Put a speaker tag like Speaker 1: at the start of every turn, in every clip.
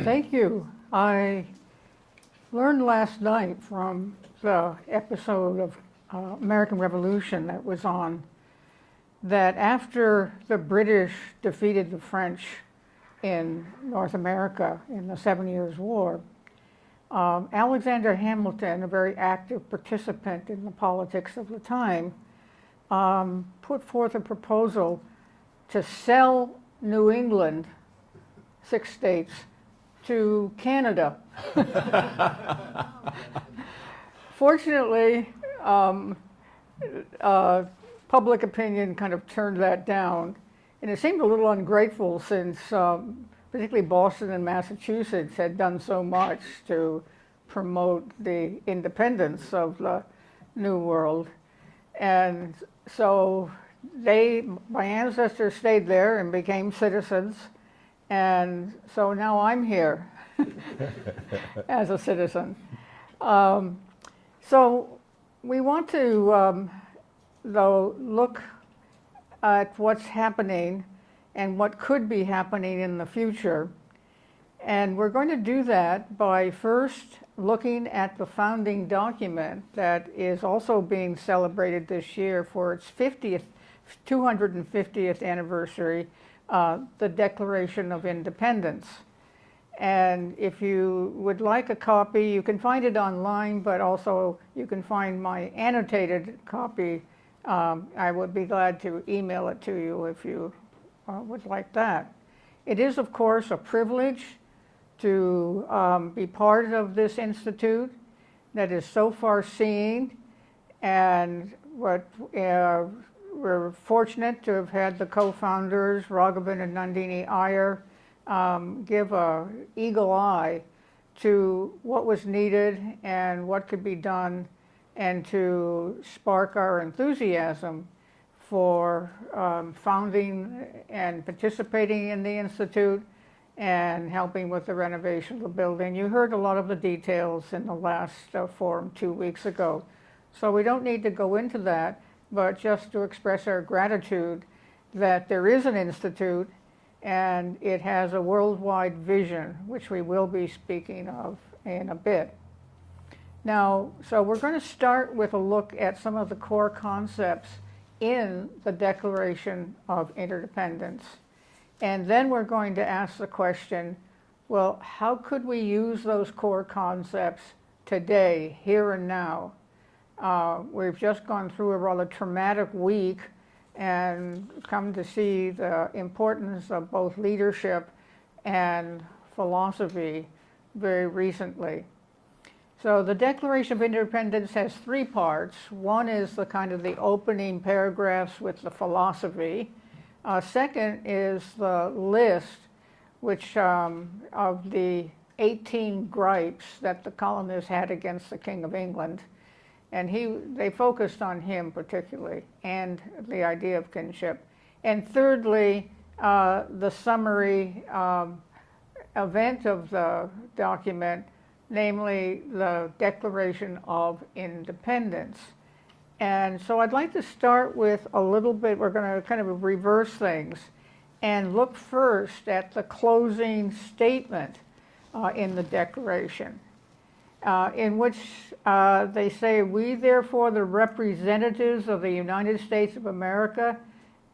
Speaker 1: Thank you. I learned last night from the episode of American Revolution that was on that after the British defeated the French in North America in the 7 Years' War, Alexander Hamilton, a very active participant in the politics of the time, put forth a proposal to sell New England, 6 states, to Canada. Fortunately, public opinion kind of turned that down, and it seemed a little ungrateful since particularly Boston and Massachusetts had done so much to promote the independence of the New World. And so my ancestors stayed there and became citizens, and so now I'm here as a citizen. So we want to, though, look at what's happening and what could be happening in the future. And we're going to do that by first looking at the founding document that is also being celebrated this year for its 250th anniversary, the Declaration of Independence. And if you would like a copy, you can find it online, but also you can find my annotated copy. I would be glad to email it to you if you would like that. It is, of course, a privilege to be part of this institute that is so far-seeing, and what we're fortunate to have had the co-founders, Raghavan and Nandini Iyer, give an eagle eye to what was needed and what could be done, and to spark our enthusiasm for founding and participating in the Institute and helping with the renovation of the building. You heard a lot of the details in the last forum 2 weeks ago. So we don't need to go into that, but just to express our gratitude that there is an institute and it has a worldwide vision, which we will be speaking of in a bit. Now, so we're going to start with a look at some of the core concepts in the Declaration of Interdependence. And then we're going to ask the question, well, how could we use those core concepts today, here and now? We've just gone through a rather traumatic week and come to see the importance of both leadership and philosophy very recently. So the Declaration of Independence has 3 parts. One is the kind of the opening paragraphs with the philosophy. Second is the list, which of the 18 gripes that the colonists had against the King of England. And they focused on him particularly, and the idea of kinship. And thirdly, the summary event of the document, namely the Declaration of Independence. And so I'd like to start with a little bit, we're going to kind of reverse things and look first at the closing statement in the Declaration, in which they say, "We therefore, the representatives of the United States of America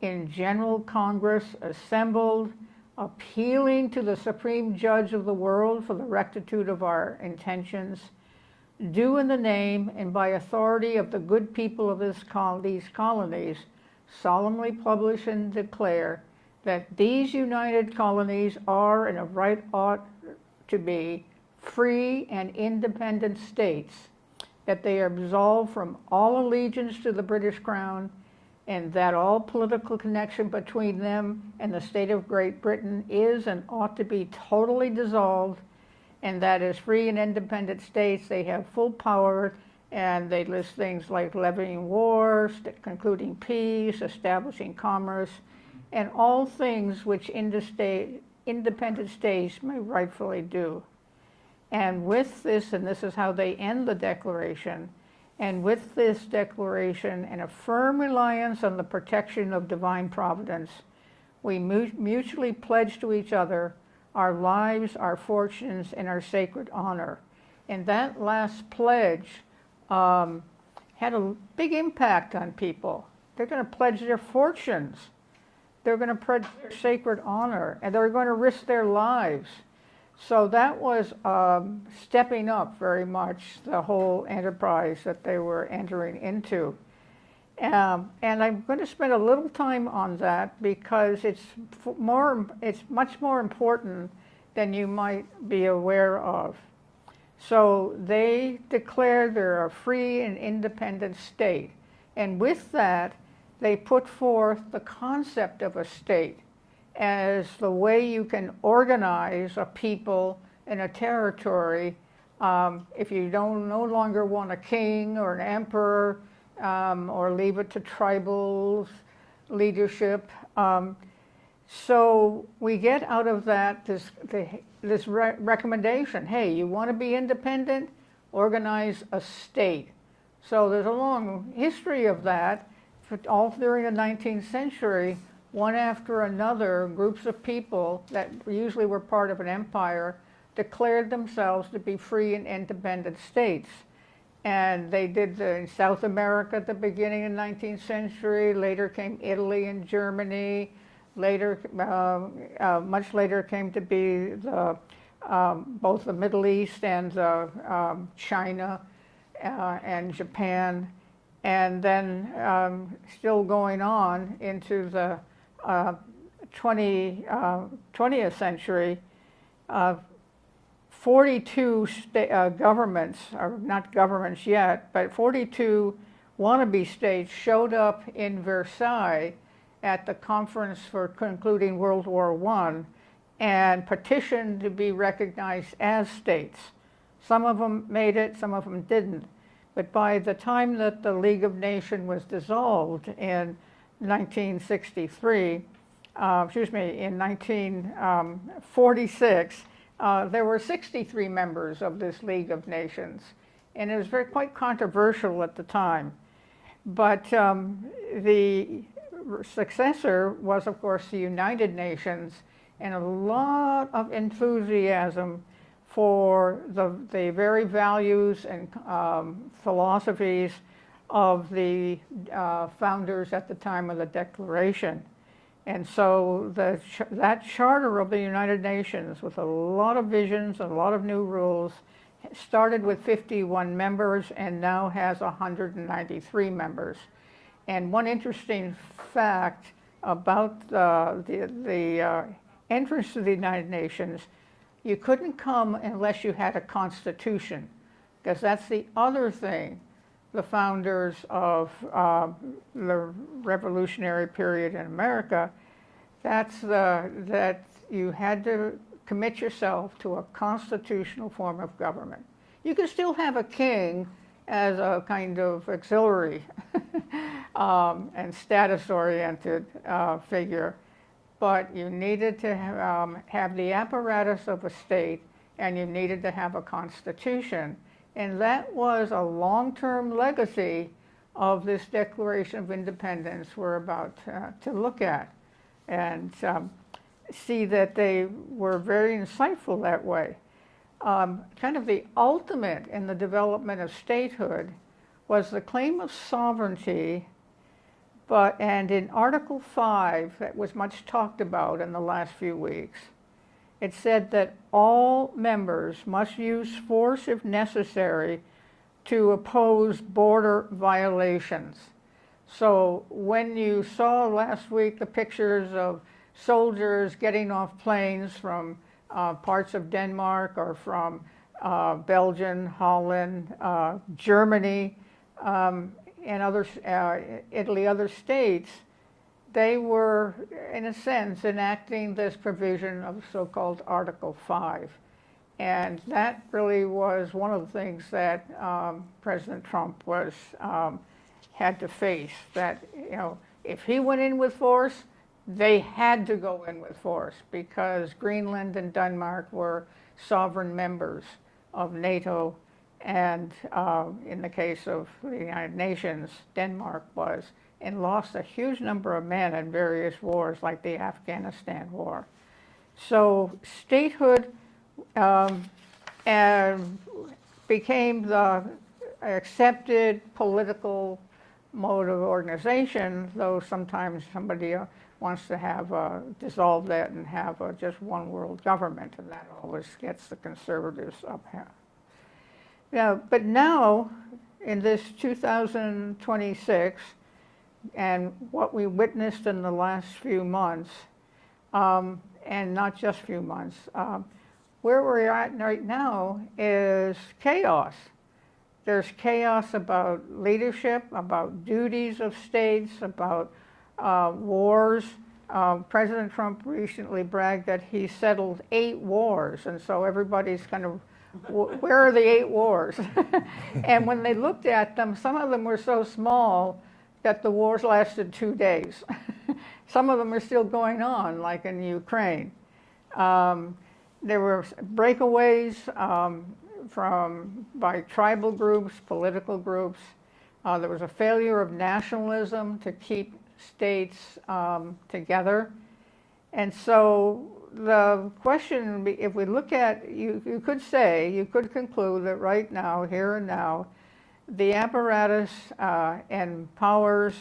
Speaker 1: in General Congress assembled, appealing to the Supreme Judge of the world for the rectitude of our intentions, do in the name and by authority of the good people of these colonies, solemnly publish and declare that these united colonies are and of right ought to be free and independent states, that they are absolved from all allegiance to the British Crown, and that all political connection between them and the state of Great Britain is and ought to be totally dissolved, and that as free and independent states they have full power," and they list things like levying wars, concluding peace, establishing commerce, and all things which independent states may rightfully do. And with this, and this is how they end the Declaration, and with this declaration and a firm reliance on the protection of divine providence, we mutually pledge to each other our lives, our fortunes, and our sacred honor. And that last pledge had a big impact on people. They're going to pledge their fortunes. They're going to pledge their sacred honor, and they're going to risk their lives. So that was stepping up very much the whole enterprise that they were entering into. And I'm going to spend a little time on that because it's much more important than you might be aware of. So they declared they're a free and independent state. And with that, they put forth the concept of a state as the way you can organize a people and a territory if you no longer want a king or an emperor or leave it to tribal leadership. So we get out of that this recommendation, hey, you want to be independent? Organize a state. So there's a long history of that. All during the 19th century, one after another, groups of people that usually were part of an empire declared themselves to be free and independent states. And they did in South America at the beginning of the 19th century. Later came Italy and Germany. Later, much later came to be both the Middle East and China and Japan. And then still going on into the 20th century, 42 governments, or not governments yet, but 42 wannabe states showed up in Versailles at the conference for concluding World War I and petitioned to be recognized as states. Some of them made it, some of them didn't. But by the time that the League of Nations was dissolved in 1963, in 1946, there were 63 members of this League of Nations. And it was quite controversial at the time. But the successor was, of course, the United Nations, and a lot of enthusiasm for the very values and philosophies of the founders at the time of the Declaration. And so that charter of the United Nations, with a lot of visions, a lot of new rules, started with 51 members and now has 193 members. And one interesting fact about the entrance to the United Nations, you couldn't come unless you had a constitution, because that's the other thing the founders of the revolutionary period in America, that you had to commit yourself to a constitutional form of government. You could still have a king as a kind of auxiliary and status-oriented figure, but you needed to have the apparatus of a state, and you needed to have a constitution. And that was a long-term legacy of this Declaration of Independence we're about to look at, and see that they were very insightful that way. Kind of the ultimate in the development of statehood was the claim of sovereignty, and in Article 5, that was much talked about in the last few weeks, it said that all members must use force if necessary to oppose border violations. So when you saw last week the pictures of soldiers getting off planes from parts of Denmark or from Belgium, Holland, Germany, and Italy, other states, they were, in a sense, enacting this provision of so-called Article 5. And that really was one of the things that President Trump had to face, that, if he went in with force, they had to go in with force, because Greenland and Denmark were sovereign members of NATO, and in the case of the United Nations, Denmark was, and lost a huge number of men in various wars, like the Afghanistan war. So statehood and became the accepted political mode of organization, though sometimes somebody wants to have dissolve that and have just one world government, and that always gets the conservatives up here. Yeah, but now, in this 2026, and what we witnessed in the last few months, and not just few months, where we're at right now is chaos. There's chaos about leadership, about duties of states, about wars. President Trump recently bragged that he settled 8 wars, and so everybody's kind of, where are the 8 wars? And when they looked at them, some of them were so small that the wars lasted 2 days. Some of them are still going on, like in Ukraine. There were breakaways by tribal groups, political groups. There was a failure of nationalism to keep states together. And so the question, if we look at, you could conclude that right now, here and now, the apparatus and powers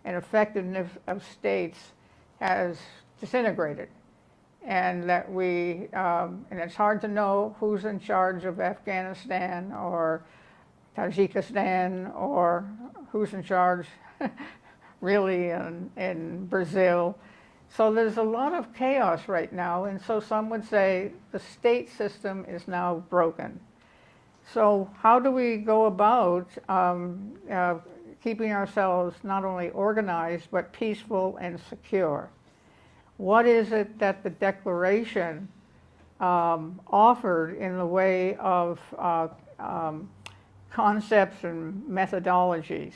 Speaker 1: and effectiveness of states has disintegrated. And that and it's hard to know who's in charge of Afghanistan or Tajikistan, or who's in charge really in Brazil. So there's a lot of chaos right now, and so some would say the state system is now broken. So how do we go about keeping ourselves not only organized, but peaceful and secure? What is it that the Declaration offered in the way of concepts and methodologies?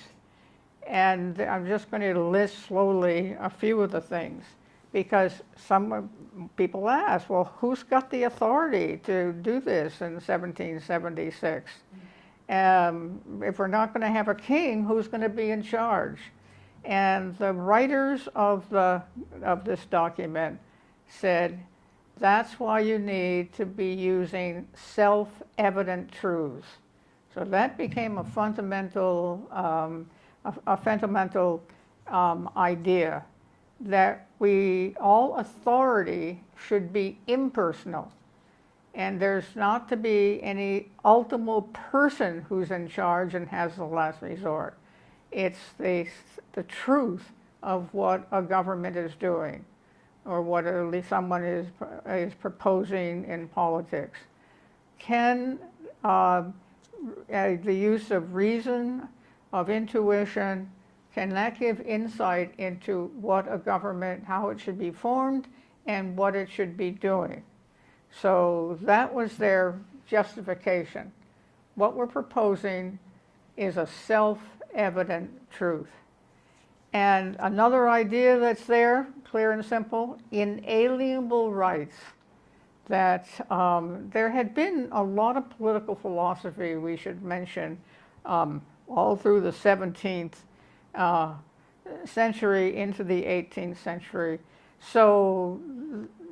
Speaker 1: And I'm just going to list slowly a few of the things, because some people ask, well, who's got the authority to do this in 1776? If we're not going to have a king, who's going to be in charge? And the writers of this document said, that's why you need to be using self-evident truths. So that became a fundamental idea, that all authority should be impersonal, and there's not to be any ultimate person who's in charge and has the last resort. It's the truth of what a government is doing, or what at least someone is proposing in politics. Can the use of reason, of intuition, can that give insight into what a government, how it should be formed, and what it should be doing? So that was their justification. What we're proposing is a self-evident truth. And another idea that's there, clear and simple, inalienable rights. That there had been a lot of political philosophy, we should mention, all through the 17th century into the 18th century. So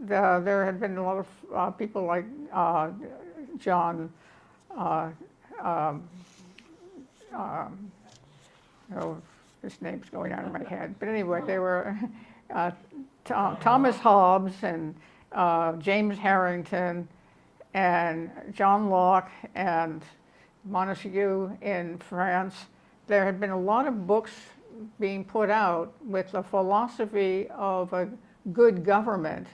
Speaker 1: there had been a lot of people like John, his name's going out of my head, but anyway, they were Thomas Hobbes and James Harrington and John Locke and Montesquieu in France. There had been a lot of books being put out with the philosophy of a good government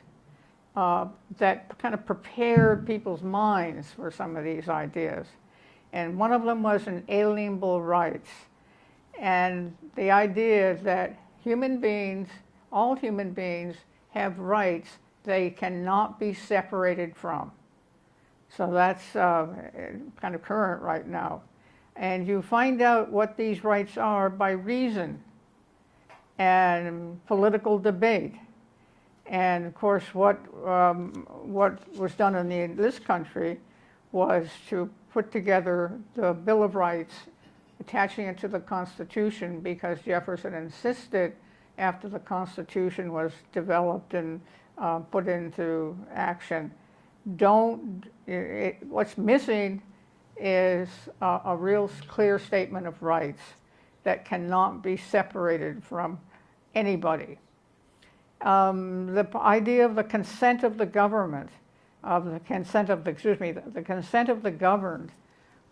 Speaker 1: that kind of prepared people's minds for some of these ideas. And one of them was inalienable rights. And the idea that human beings, all human beings, have rights they cannot be separated from. So that's kind of current right now. And you find out what these rights are by reason and political debate. And of course, what was done in this country was to put together the Bill of Rights, attaching it to the Constitution, because Jefferson insisted, after the Constitution was developed and put into action. What's missing is a real clear statement of rights that cannot be separated from anybody. The idea of the consent of the government, the consent of the governed,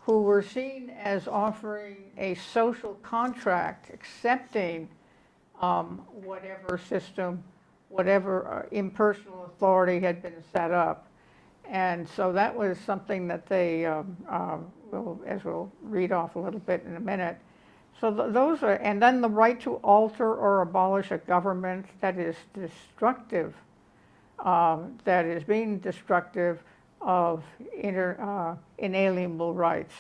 Speaker 1: who were seen as offering a social contract, accepting whatever system, whatever impersonal authority had been set up. And so that was something that they, as we'll read off a little bit in a minute. So those are, and then the right to alter or abolish a government that is destructive, that is being destructive of inalienable rights.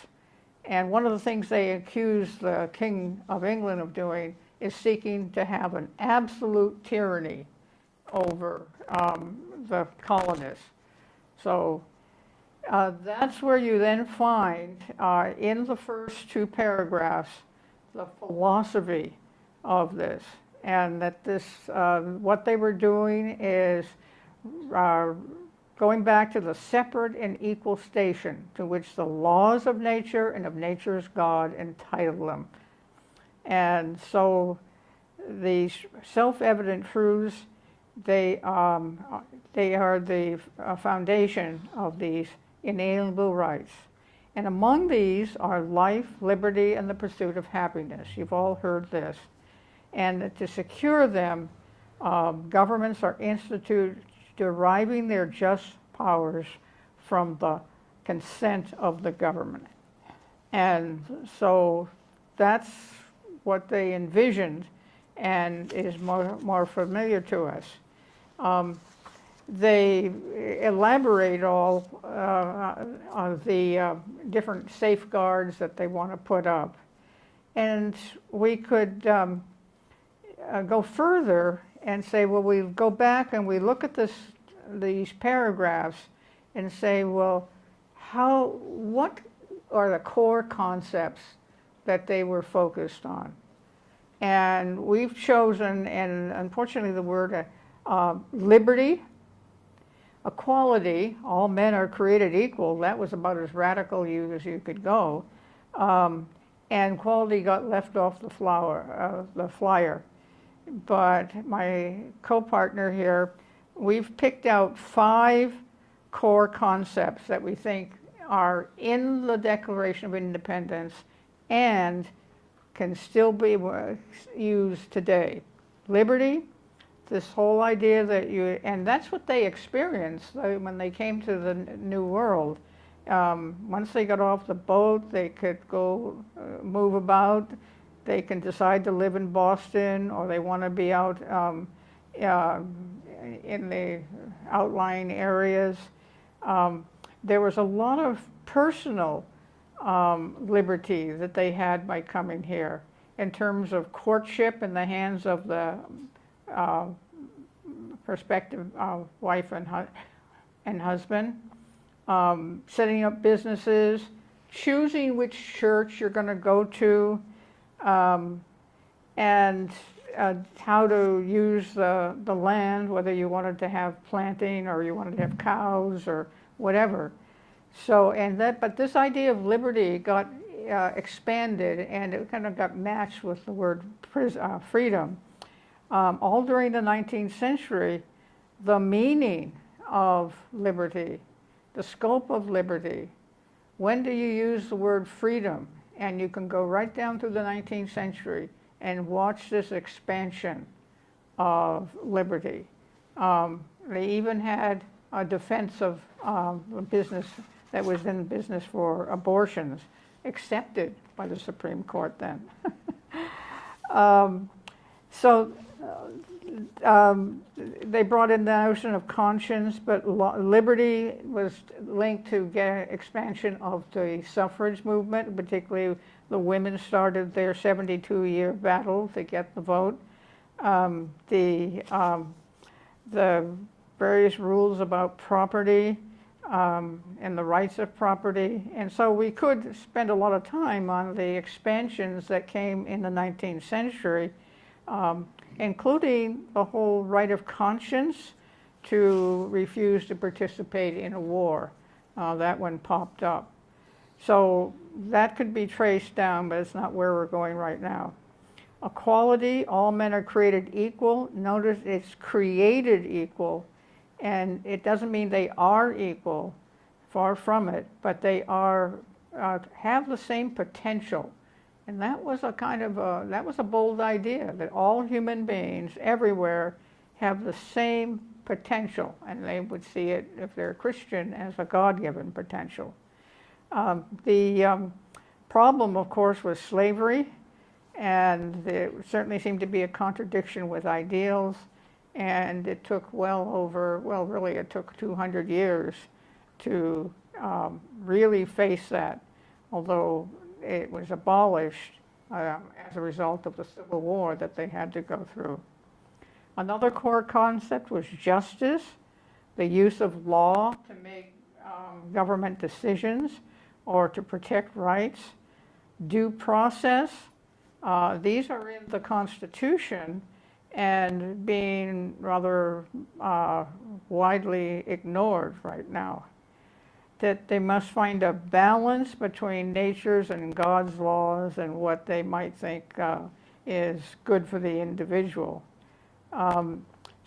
Speaker 1: And one of the things they accuse the King of England of doing is seeking to have an absolute tyranny over the colonists. So that's where you then find in the first two paragraphs the philosophy of this, and that this, what they were doing is going back to the separate and equal station to which the laws of nature and of nature's God entitle them. And so these self-evident truths, they are the foundation of these inalienable rights. And among these are life, liberty, and the pursuit of happiness. You've all heard this. And to secure them, governments are instituted deriving their just powers from the consent of the government. And so that's what they envisioned and is more familiar to us. They elaborate all on the different safeguards that they want to put up. And we could go further and say, well, we go back and we look at these paragraphs and say, well, what are the core concepts that they were focused on? And we've chosen, and unfortunately the word liberty, equality, all men are created equal, that was about as radical as you could go, and equality got left off the flyer. But my co-partner here, we've picked out 5 core concepts that we think are in the Declaration of Independence and can still be used today. Liberty, this whole idea that and that's what they experienced when they came to the New World. Once they got off the boat, they could go move about. They can decide to live in Boston, or they want to be out in the outlying areas. There was a lot of personal liberty that they had by coming here in terms of courtship in the hands of the prospective wife and husband, setting up businesses, choosing which church you're going to go to, and how to use the land, whether you wanted to have planting or you wanted to have cows or whatever. So, but this idea of liberty got expanded, and it kind of got matched with the word freedom. All during the 19th century, the meaning of liberty, the scope of liberty, when do you use the word freedom? And you can go right down through the 19th century and watch this expansion of liberty. They even had a defense of a business that was in business for abortions accepted by the Supreme Court then. They brought in the notion of conscience, but liberty was linked to expansion of the suffrage movement. Particularly, the women started their 72-year battle to get the vote. The various rules about property and the rights of property. And so we could spend a lot of time on the expansions that came in the 19th century, including the whole right of conscience to refuse to participate in a war. That one popped up. So that could be traced down, but it's not where we're going right now. Equality, all men are created equal. Notice it's created equal, and it doesn't mean they are equal, far from it, but they are have the same potential. And that was a kind of that was a bold idea, that all human beings everywhere have the same potential, and they would see it, if they're Christian, as a God-given potential. The problem, of course, was slavery, and there certainly seemed to be a contradiction with ideals, and it took really it took 200 years to really face that, although it was abolished as a result of the Civil War that they had to go through. Another core concept was justice, the use of law to make government decisions or to protect rights. Due process, these are in the Constitution and being rather widely ignored right now. That they must find a balance between nature's and God's laws and what they might think is good for the individual.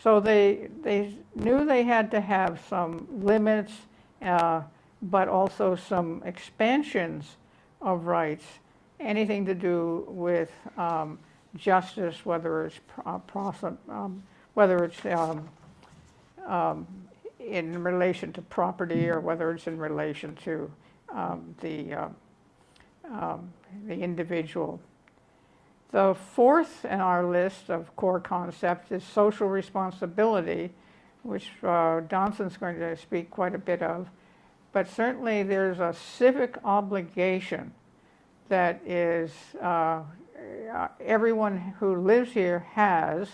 Speaker 1: So they knew they had to have some limits, but also some expansions of rights, anything to do with justice, whether it's in relation to property or whether it's in relation to the individual. The fourth in our list of core concepts is social responsibility, which Danson's going to speak quite a bit of. But certainly there's a civic obligation that is everyone who lives here has,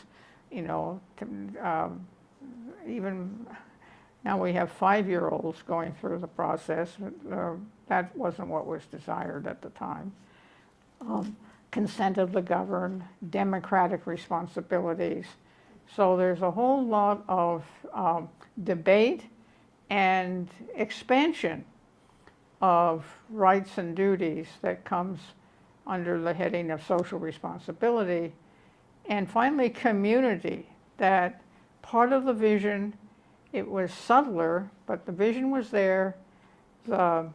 Speaker 1: even now we have 5-year-olds going through the process. That wasn't what was desired at the time. Consent of the governed, democratic responsibilities. So there's a whole lot of debate and expansion of rights and duties that comes under the heading of social responsibility. And finally, community, that part of the vision, it was subtler, but the vision was there, the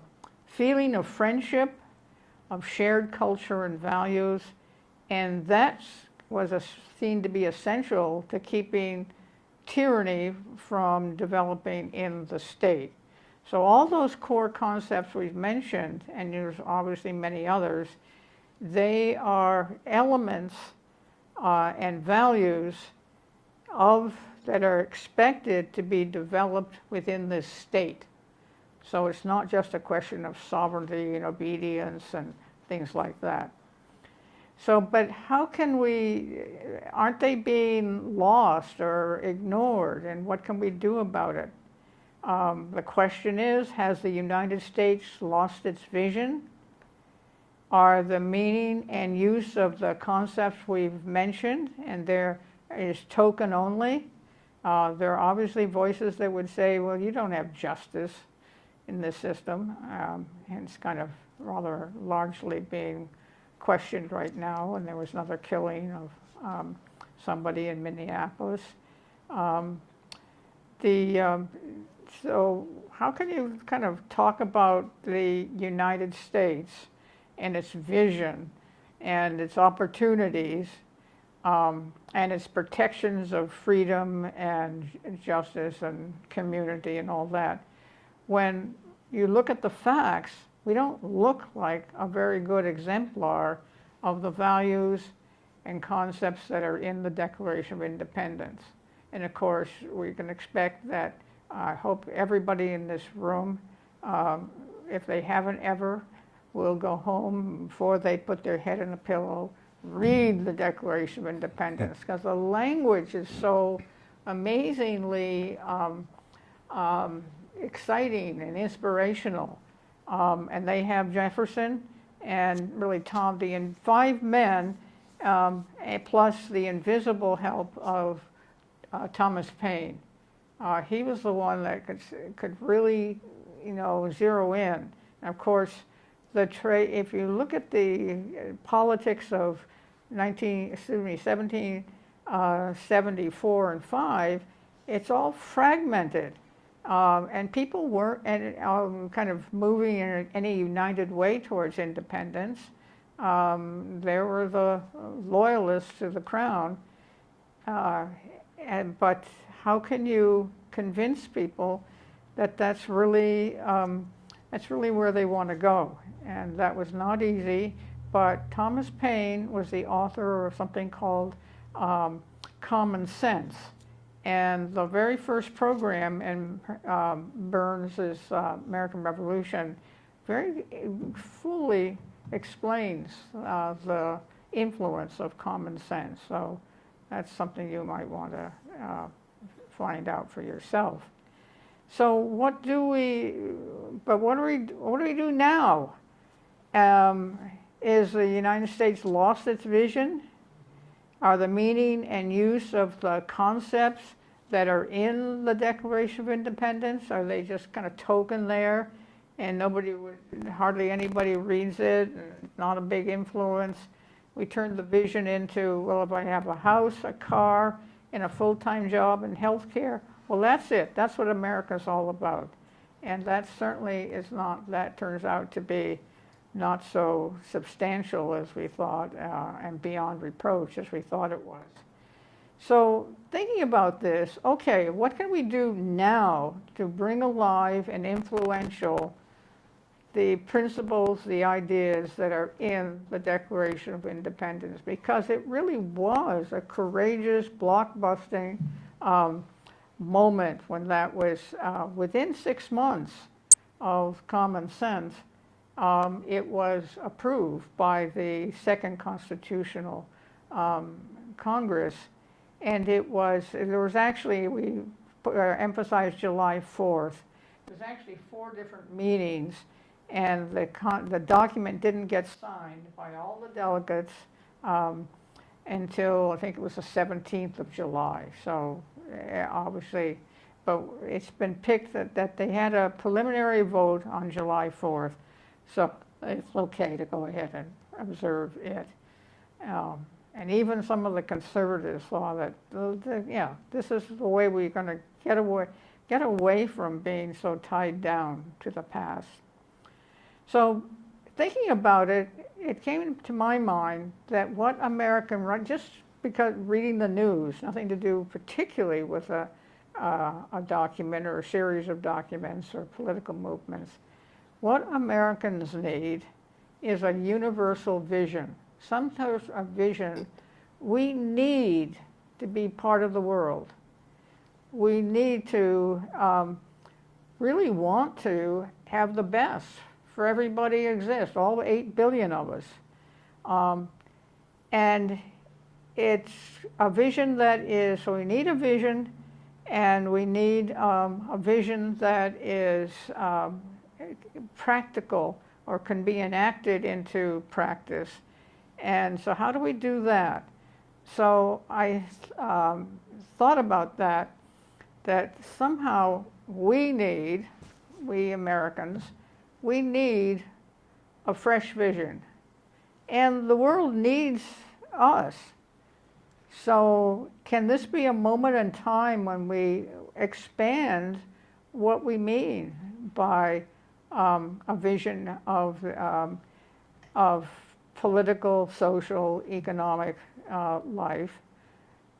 Speaker 1: feeling of friendship, of shared culture and values, and that was seen to be essential to keeping tyranny from developing in the state. So all those core concepts we've mentioned, and there's obviously many others, they are elements and values that are expected to be developed within this state. So it's not just a question of sovereignty and obedience and things like that. So, but how can aren't they being lost or ignored, and what can we do about it? The question is, has the United States lost its vision? Are the meaning and use of the concepts we've mentioned, and there is token only? There are obviously voices that would say, well, you don't have justice in this system, and it's kind of rather largely being questioned right now, and there was another killing of somebody in Minneapolis. So how can you kind of talk about the United States and its vision and its opportunities and its protections of freedom and justice and community and all that, when you look at the facts, we don't look like a very good exemplar of the values and concepts that are in the Declaration of Independence. And of course, we can expect that, I hope everybody in this room, if they haven't ever, will go home before they put their head in a pillow, read the Declaration of Independence, because the language is so amazingly exciting and inspirational. And they have Jefferson and really Tom, the 5 men, plus the invisible help of Thomas Paine. He was the one that could really, zero in. And of course, if you look at the politics of 1774 and 5, it's all fragmented. And people weren't kind of moving in any united way towards independence. There were the loyalists to the crown, but how can you convince people that that's really where they want to go? And that was not easy. But Thomas Paine was the author of something called Common Sense. And the very first program in Burns's American Revolution very fully explains the influence of common sense. So that's something you might want to find out for yourself. So what do we do now? Is the United States lost its vision? Are the meaning and use of the concepts that are in the Declaration of Independence, are they just kind of token there and hardly anybody reads it, and not a big influence? We turned the vision into, well, if I have a house, a car, and a full-time job in healthcare, well, that's it. That's what America's all about. And that certainly is not, that turns out to be not so substantial as we thought, and beyond reproach as we thought it was. So thinking about this, okay, what can we do now to bring alive and influential the principles, the ideas that are in the Declaration of Independence? Because it really was a courageous, blockbusting moment when that was, within 6 months of Common Sense, it was approved by the Second Constitutional Congress. And there was actually, we emphasized July 4th. There's actually 4 different meetings, and the document didn't get signed by all the delegates until I think it was the 17th of July. So obviously, but it's been picked that they had a preliminary vote on July 4th. So it's okay to go ahead and observe it. And even some of the conservatives saw that, yeah, this is the way we're going to get away from being so tied down to the past. So thinking about it, it came to my mind that what American, just because reading the news, nothing to do particularly with a document or a series of documents or political movements, what Americans need is a universal vision. Sometimes a vision. We need to be part of the world. We need to really want to have the best for everybody exist, all 8 billion of us. And it's a vision that is, so we need a vision, and we need a vision that is practical or can be enacted into practice. And so how do we do that? So I thought about that somehow we Americans, we need a fresh vision. And the world needs us. So can this be a moment in time when we expand what we mean by a vision of political, social, economic life?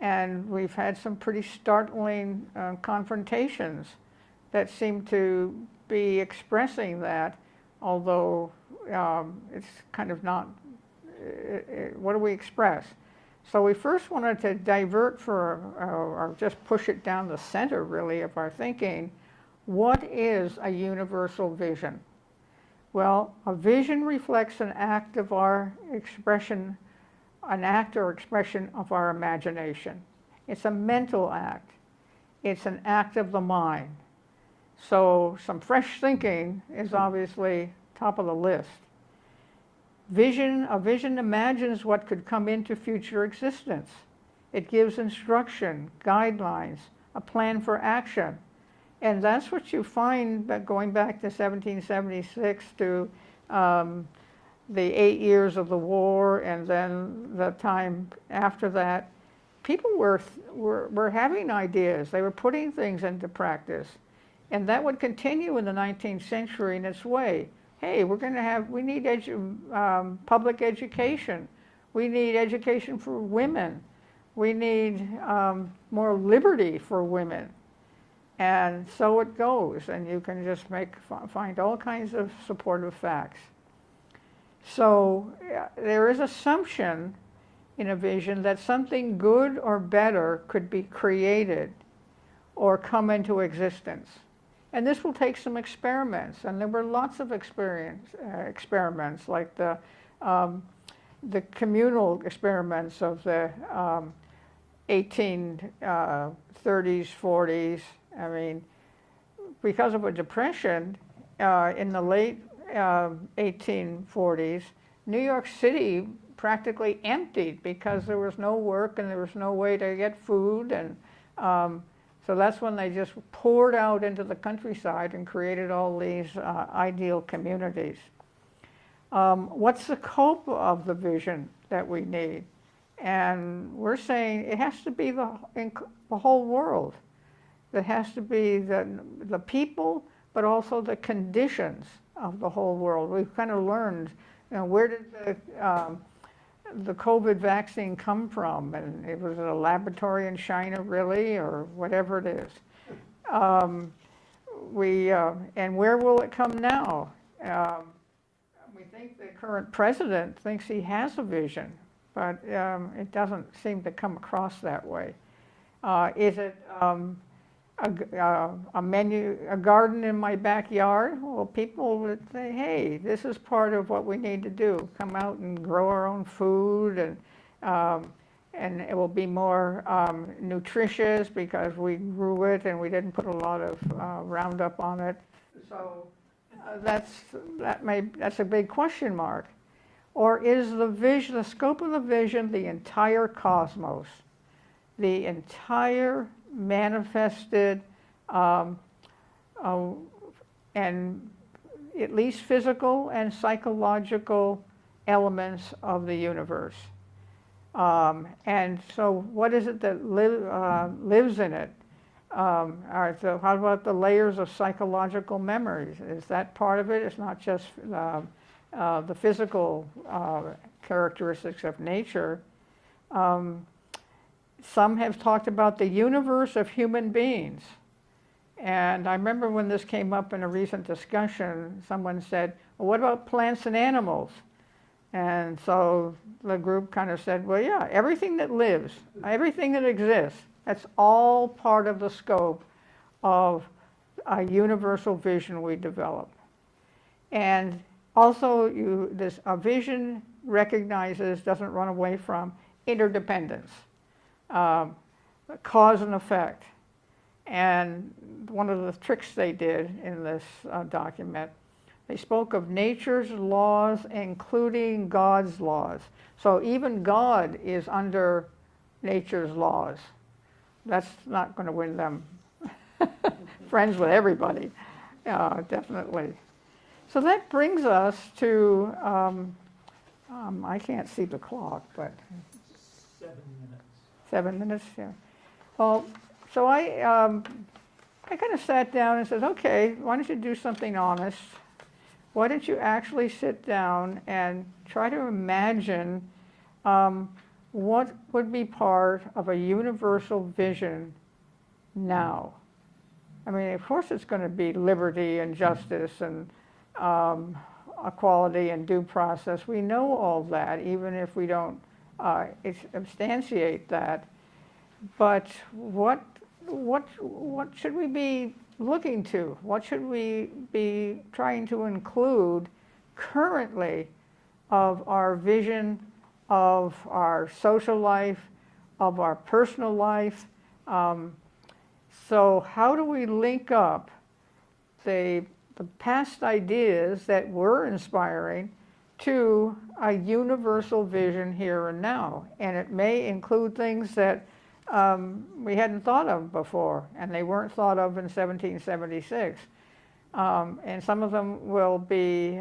Speaker 1: And we've had some pretty startling confrontations that seem to be expressing that, although it's kind of not, what do we express? So we first wanted to divert or just push it down the center, really, of our thinking. What is a universal vision? Well, a vision reflects an act or expression of our imagination. It's a mental act. It's an act of the mind. So some fresh thinking is obviously top of the list. A vision imagines what could come into future existence. It gives instruction, guidelines a plan for action. And that's what you find that going back to 1776 to the 8 years of the war and then the time after that, people were having ideas. They were putting things into practice. And that would continue in the 19th century in its way. Hey, we need public education. We need education for women. We need more liberty for women. And so it goes, and you can just find all kinds of supportive facts. So there is assumption in a vision that something good or better could be created or come into existence. And this will take some experiments, and there were lots of experiments, like the communal experiments of the 1830s, 40s. I mean, because of a depression in the late 1840s, New York City practically emptied because there was no work and there was no way to get food, and so that's when they just poured out into the countryside and created all these ideal communities. What's the scope of the vision that we need? And we're saying it has to be the whole world. It has to be the people, but also the conditions of the whole world. We've kind of learned, where did the COVID vaccine come from? And it was a laboratory in China, really, or whatever it is. And where will it come now? We think the current president thinks he has a vision, but it doesn't seem to come across that way. Is it a garden in my backyard? Well, people would say, hey, this is part of what we need to do. Come out and grow our own food, and it will be more nutritious because we grew it and we didn't put a lot of Roundup on it. So that's a big question mark. Or is the vision, the scope of the vision, the entire cosmos, the entire manifested and at least physical and psychological elements of the universe? And so what is it that lives in it? All right, so how about the layers of psychological memories? Is that part of it? It's not just the physical characteristics of nature. Some have talked about the universe of human beings. And I remember when this came up in a recent discussion, someone said, well, what about plants and animals? And so the group kind of said, well, yeah, everything that lives, everything that exists, that's all part of the scope of a universal vision we develop. And also, a vision recognizes, doesn't run away from, interdependence. Cause and effect. And one of the tricks they did in this document, they spoke of nature's laws, including God's laws. So even God is under nature's laws. That's not going to win them friends with everybody, definitely. So that brings us to, I can't see the clock, but
Speaker 2: 7 minutes.
Speaker 1: 7 minutes, yeah. Well, so I kind of sat down and said, okay, why don't you do something honest? Why don't you actually sit down and try to imagine what would be part of a universal vision now? I mean, of course it's going to be liberty and justice and equality and due process. We know all that, even if we don't substantiate that. But what should we be looking to? What should we be trying to include currently of our vision of our social life, of our personal life? So how do we link up the past ideas that were inspiring to a universal vision here and now? And it may include things that we hadn't thought of before, and they weren't thought of in 1776. And some of them will be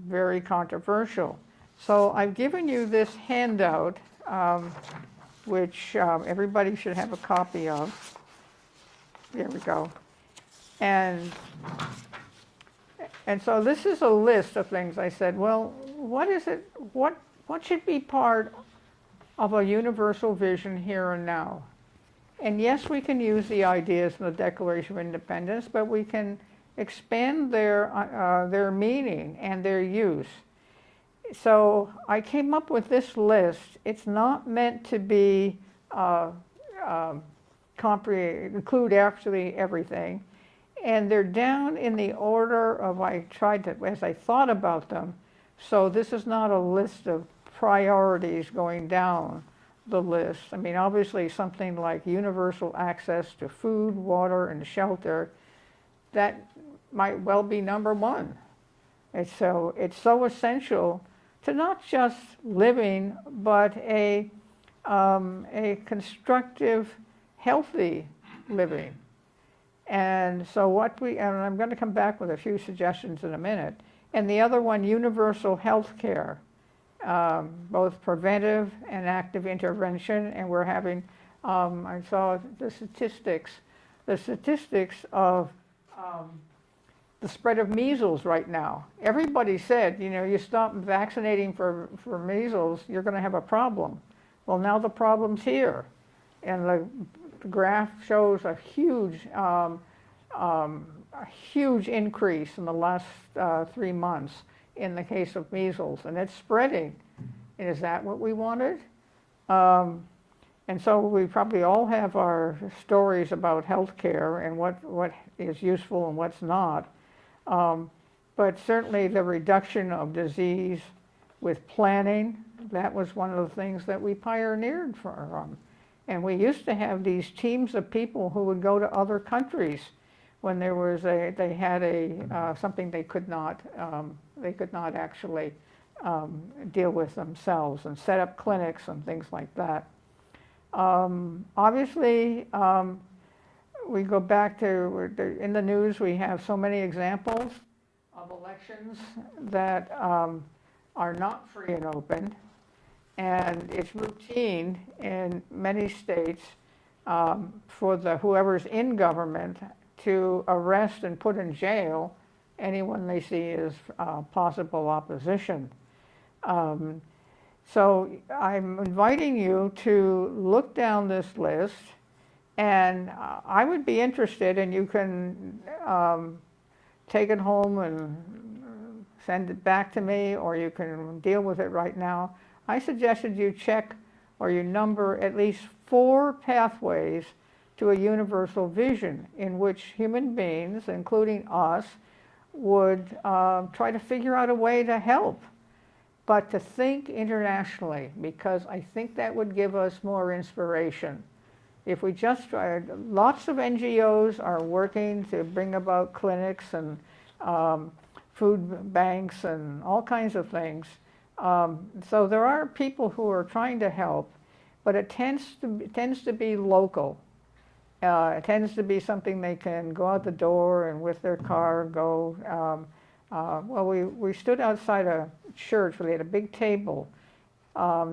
Speaker 1: very controversial. So I've given you this handout, which everybody should have a copy of. There we go. And so this is a list of things. I said, well, what is it? What should be part of a universal vision here and now? And yes, we can use the ideas in the Declaration of Independence, but we can expand their meaning and their use. So I came up with this list. It's not meant to be include actually everything, and they're down in the order of as I thought about them. So this is not a list of priorities going down the list. I mean, obviously something like universal access to food, water, and shelter, that might well be number one. It's so essential to not just living, but a constructive, healthy living. And so and I'm going to come back with a few suggestions in a minute. And the other one, universal health care. Both preventive and active intervention, and we're having, I saw the statistics of the spread of measles right now. Everybody said, you stop vaccinating for measles, you're going to have a problem. Well, now the problem's here, and the graph shows a huge increase in the last 3 months in the case of measles, and it's spreading. And is that what we wanted? And so we probably all have our stories about healthcare and what is useful and what's not. But certainly the reduction of disease with planning, that was one of the things that we pioneered from. And we used to have these teams of people who would go to other countries when there was they had something they could not actually deal with themselves, and set up clinics and things like that. Obviously, we go back to, in the news we have so many examples of elections that are not free and open, and it's routine in many states for whoever's in government to arrest and put in jail anyone they see as possible opposition. So I'm inviting you to look down this list, and I would be interested, and you can take it home and send it back to me, or you can deal with it right now. I suggested you check or you number at least 4 pathways to a universal vision in which human beings, including us, would try to figure out a way to help, but to think internationally, because I think that would give us more inspiration. If we just tried, lots of NGOs are working to bring about clinics and food banks and all kinds of things. So there are people who are trying to help, but it tends to be local. It tends to be something they can go out the door and with their car go. Well, we stood outside a church where they had a big table.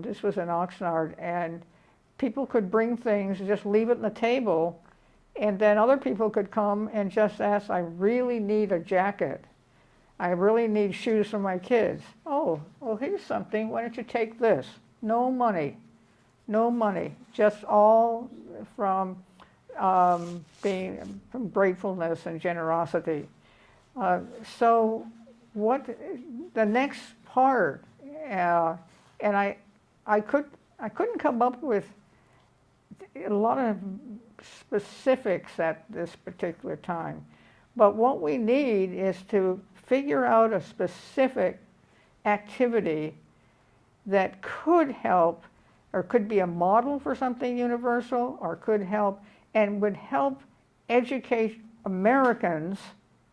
Speaker 1: This was in Oxnard, and people could bring things, just leave it on the table, and then other people could come and just ask, I really need a jacket. I really need shoes for my kids. Oh, well, here's something. Why don't you take this? No money. No money. Just all from from gratefulness and generosity. So what the next part, and I couldn't come up with a lot of specifics at this particular time, but what we need is to figure out a specific activity that could help, or could be a model for something universal, or could help and would help educate Americans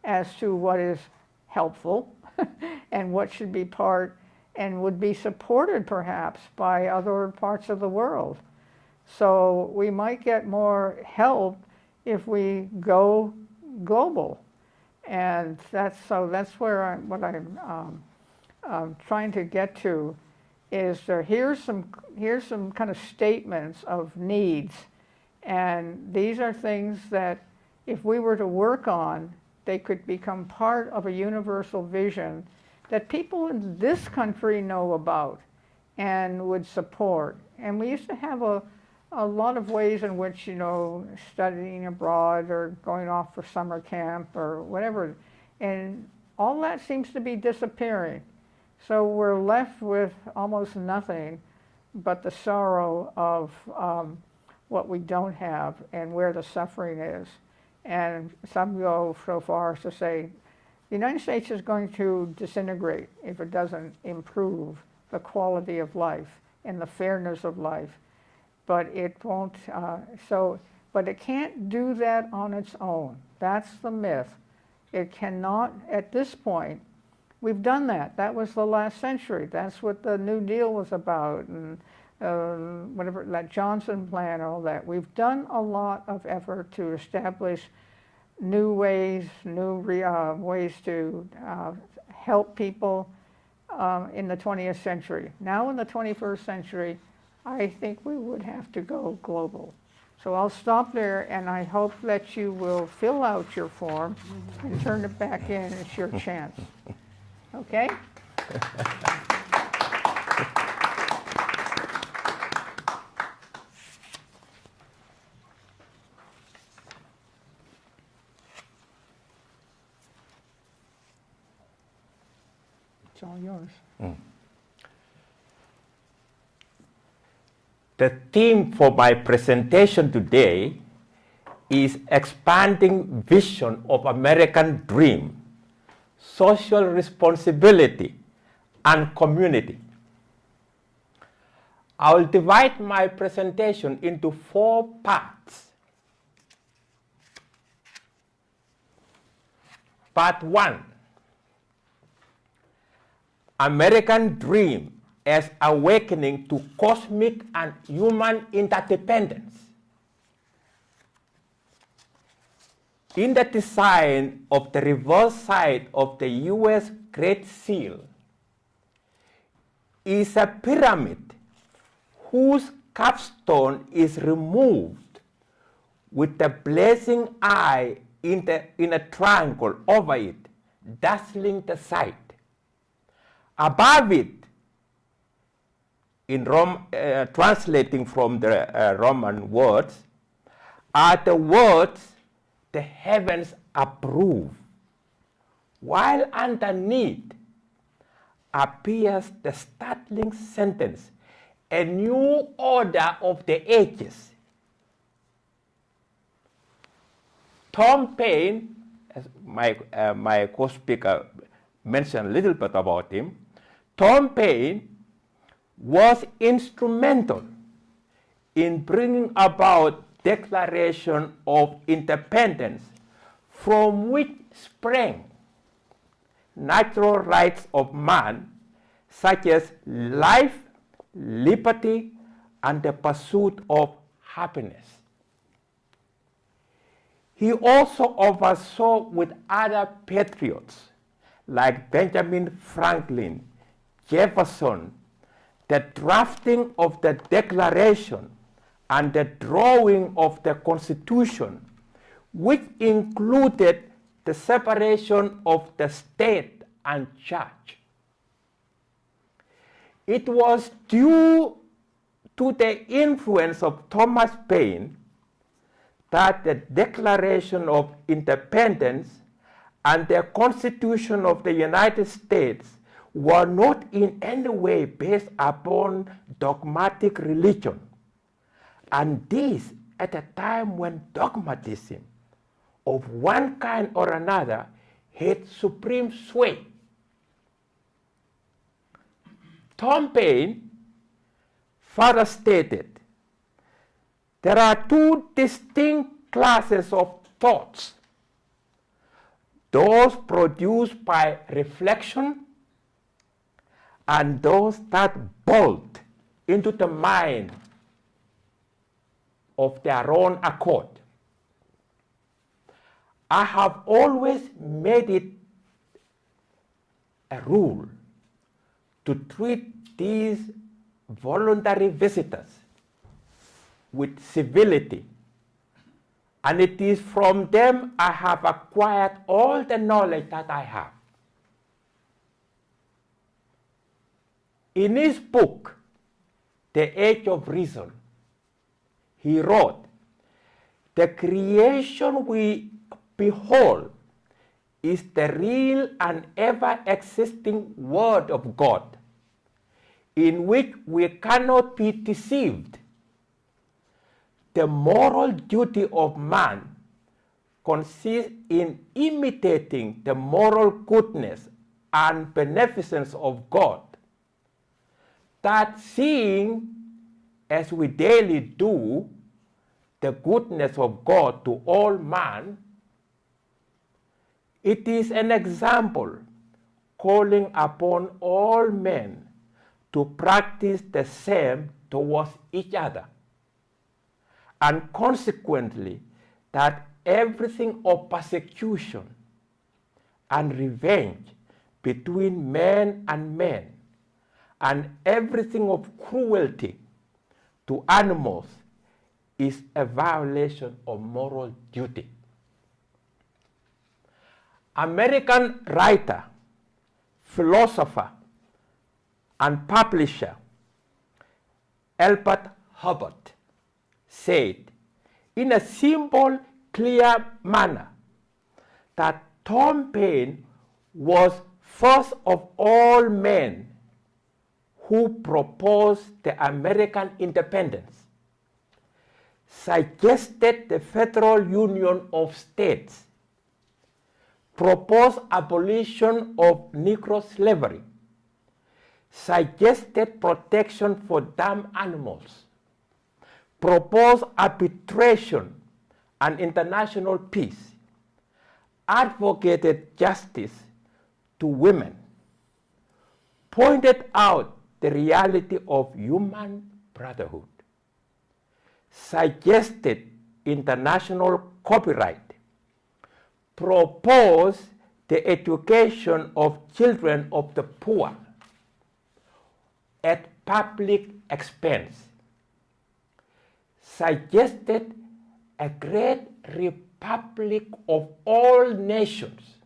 Speaker 1: as to what is helpful and what should be part, and would be supported perhaps by other parts of the world. So we might get more help if we go global. And that's where what I'm trying to get to is here's some kind of statements of needs, and these are things that if we were to work on, they could become part of a universal vision that people in this country know about and would support. And we used to have a lot of ways in which, studying abroad or going off for summer camp or whatever, and all that seems to be disappearing. So we're left with almost nothing but the sorrow of what we don't have and where the suffering is. And some go so far as to say, the United States is going to disintegrate if it doesn't improve the quality of life and the fairness of life. But it won't, but it can't do that on its own. That's the myth. It cannot, at this point, we've done that. That was the last century. That's what the New Deal was about, and whatever, that Johnson plan, all that. We've done a lot of effort to establish new ways, ways to help people in the 20th century. Now in the 21st century, I think we would have to go global. So I'll stop there, and I hope that you will fill out your form and turn it back in. It's your chance. Okay? It's all yours.
Speaker 3: The theme for my presentation today is expanding vision of American dream, social responsibility, and community. I will divide my presentation into 4 parts. Part 1, American dream as awakening to cosmic and human interdependence. In the design of the reverse side of the U.S. Great Seal is a pyramid whose capstone is removed with the blazing eye in a triangle over it, dazzling the sight. Above it, in translating from the Roman words, are the words, "the heavens approve," while underneath appears the startling sentence, "a new order of the ages." Tom Paine, as my co-speaker mentioned a little bit about him, Tom Paine was instrumental in bringing about Declaration of Independence, from which sprang natural rights of man, such as life, liberty, and the pursuit of happiness. He also oversaw with other patriots like Benjamin Franklin, Jefferson, the drafting of the Declaration and the drawing of the Constitution, which included the separation of the state and church. It was due to the influence of Thomas Paine that the Declaration of Independence and the Constitution of the United States were not in any way based upon dogmatic religion, and this at a time when dogmatism of one kind or another had supreme sway. Tom Paine further stated, "There are 2 distinct classes of thoughts: those produced by reflection and those that bolt into the mind of their own accord. I have always made it a rule to treat these voluntary visitors with civility, and it is from them I have acquired all the knowledge that I have. In his book, The Age of Reason, he wrote, "The creation we behold is the real and ever-existing Word of God, in which we cannot be deceived. The moral duty of man consists in imitating the moral goodness and beneficence of God, that seeing, as we daily do, the goodness of God to all man, it is an example calling upon all men to practice the same towards each other, and consequently that everything of persecution and revenge between men and everything of cruelty to animals is a violation of moral duty." American writer, philosopher, and publisher Albert Hubbard said in a simple, clear manner that Tom Paine was first of all men who proposed the American independence, suggested the Federal Union of States, proposed abolition of Negro slavery, suggested protection for dumb animals, proposed arbitration and international peace, advocated justice to women, pointed out the reality of human brotherhood, suggested international copyright, proposed the education of children of the poor at public expense, suggested a great republic of all nations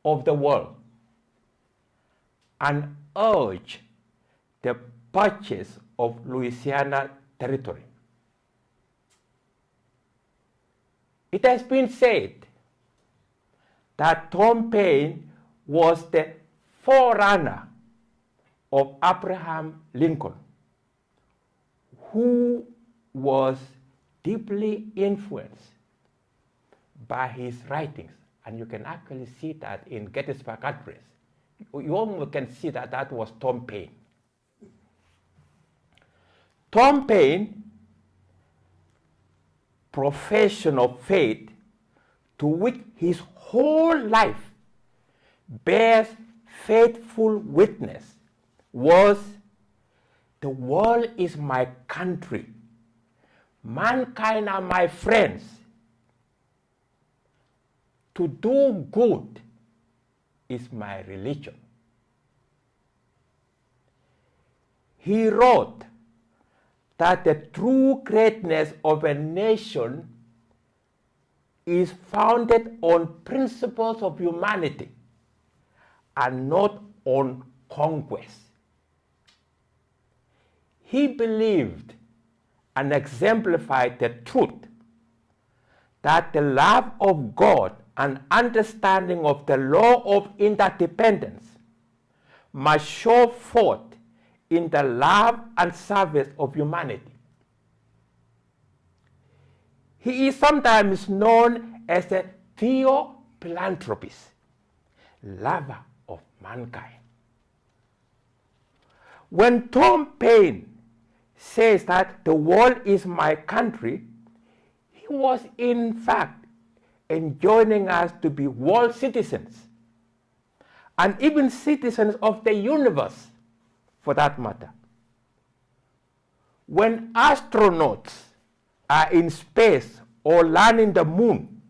Speaker 3: of the world, and urged the purchase of Louisiana Territory. It has been said that Tom Paine was the forerunner of Abraham Lincoln, who was deeply influenced by his writings. And you can actually see that in Gettysburg Address. You almost can see that that was Tom Paine. Tom Paine, profession of faith to which his whole life bears faithful witness, was, "The world is my country. Mankind are my friends. To do good is my religion." He wrote that the true greatness of a nation is founded on principles of humanity and not on conquest. He believed and exemplified the truth that the love of God and understanding of the law of interdependence must show forth in the love and service of humanity. He is sometimes known as a theophilanthropist, lover of mankind. When Tom Paine says that the world is my country, he was in fact enjoining us to be world citizens, and even citizens of the universe, for that matter. When astronauts are in space or land in the moon,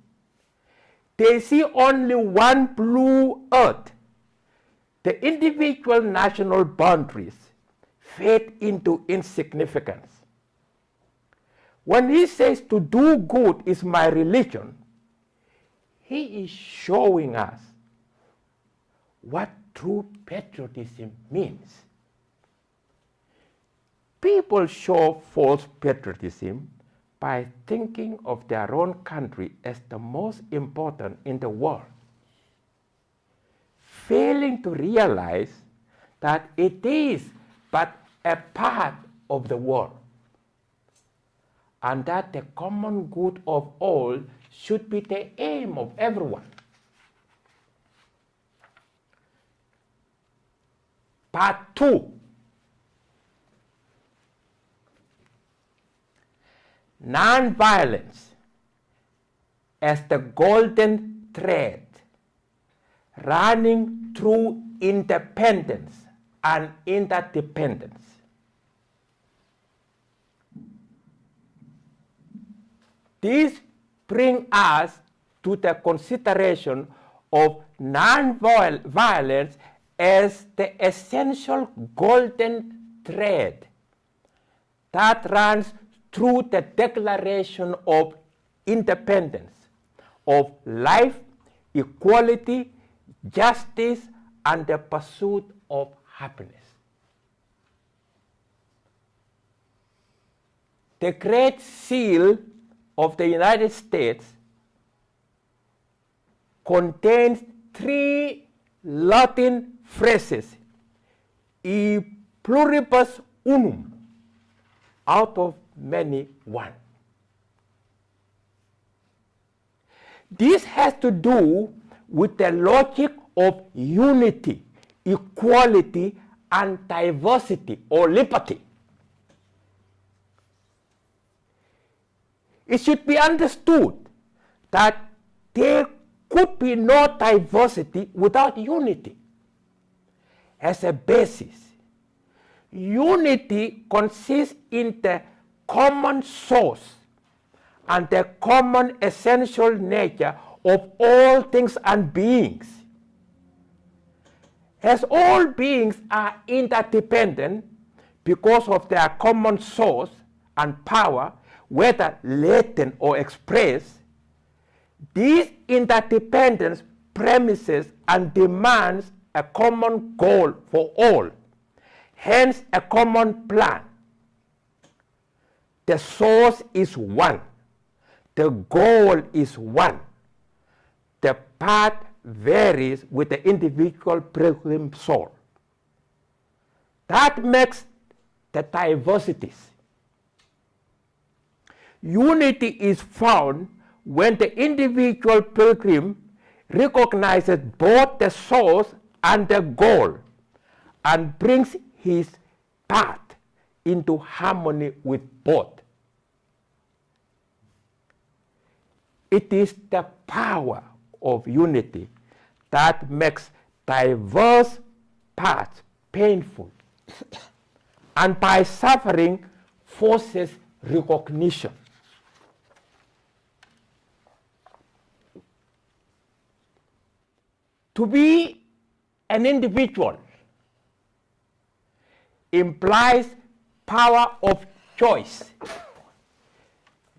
Speaker 3: they see only one blue earth. The individual national boundaries fade into insignificance. When he says to do good is my religion, he is showing us what true patriotism means. People show false patriotism by thinking of their own country as the most important in the world, failing to realize that it is but a part of the world, and that the common good of all should be the aim of everyone. Part 2. Nonviolence as the golden thread running through independence and interdependence. This brings us to the consideration of nonviolence as the essential golden thread that runs through the Declaration of Independence, of life, equality, justice, and the pursuit of happiness. The Great Seal of the United States contains 3 Latin phrases, e pluribus unum, out of many one. This has to do with the logic of unity, equality, and diversity or liberty. It should be understood that there could be no diversity without unity as a basis. Unity consists in the common source and the common essential nature of all things and beings. As all beings are interdependent because of their common source and power, whether latent or expressed, this interdependence premises and demands a common goal for all, hence a common plan. The source is one. The goal is one. The path varies with the individual pilgrim soul. That makes the diversities. Unity is found when the individual pilgrim recognizes both the source and the goal and brings his path into harmony with both. It is the power of unity that makes diverse paths painful and by suffering forces recognition. To be an individual implies power of choice,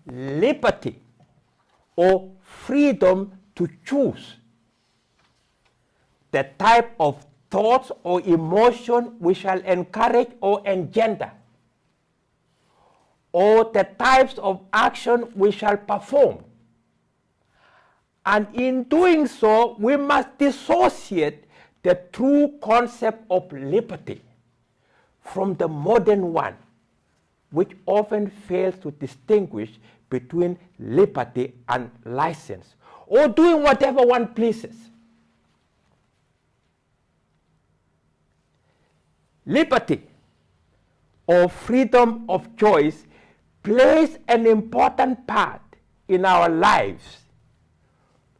Speaker 3: liberty, or freedom to choose the type of thoughts or emotion we shall encourage or engender, or the types of action we shall perform. And in doing so, we must dissociate the true concept of liberty from the modern one, which often fails to distinguish between liberty and license, or doing whatever one pleases. Liberty, or freedom of choice, plays an important part in our lives,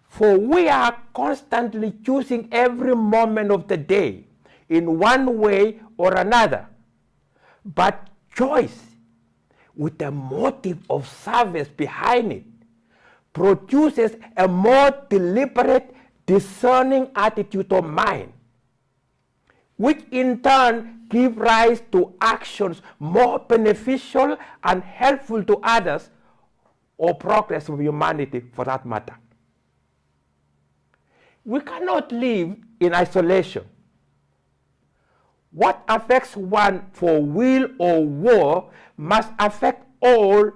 Speaker 3: for we are constantly choosing every moment of the day in one way or another. But choice, with a motive of service behind it produces a more deliberate, discerning attitude of mind, which in turn give rise to actions more beneficial and helpful to others or progress of humanity for that matter. We cannot live in isolation. What affects one for weal or woe must affect all,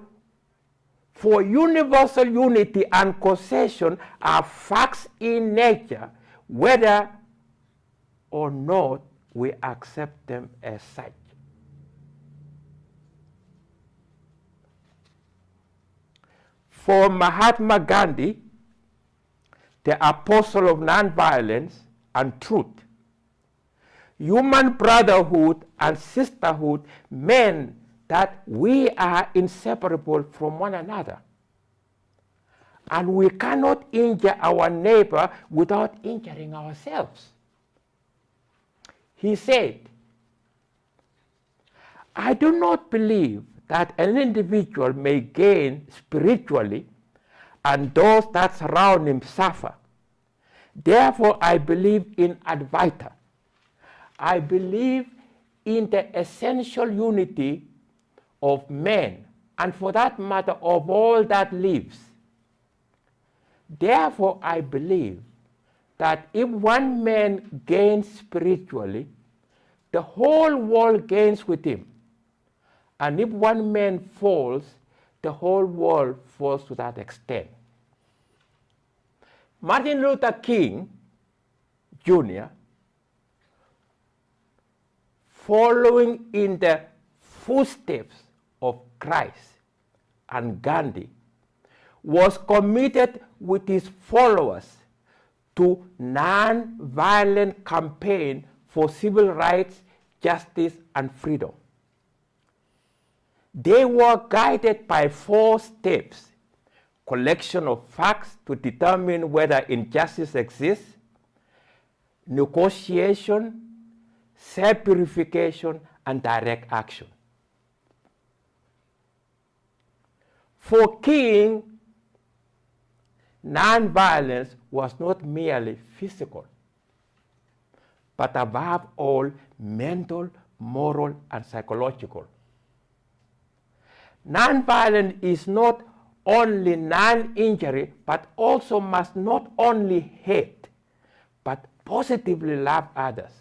Speaker 3: for universal unity and causation are facts in nature, whether or not we accept them as such. For Mahatma Gandhi, the apostle of nonviolence and truth, human brotherhood and sisterhood meant that we are inseparable from one another. And we cannot injure our neighbor without injuring ourselves. He said, I do not believe that an individual may gain spiritually and those that surround him suffer. Therefore, I believe in Advaita. I believe in the essential unity of men, and for that matter, of all that lives. Therefore, I believe that if one man gains spiritually, the whole world gains with him. And if one man falls, the whole world falls to that extent. Martin Luther King, Jr., following in the footsteps of Christ and Gandhi, was committed with his followers to non-violent campaign for civil rights, justice, and freedom. They were guided by 4 steps: collection of facts to determine whether injustice exists, negotiation, self-purification, and direct action. For King, nonviolence was not merely physical, but above all mental, moral, and psychological. Nonviolence is not only non-injury, but also must not only hate, but positively love others.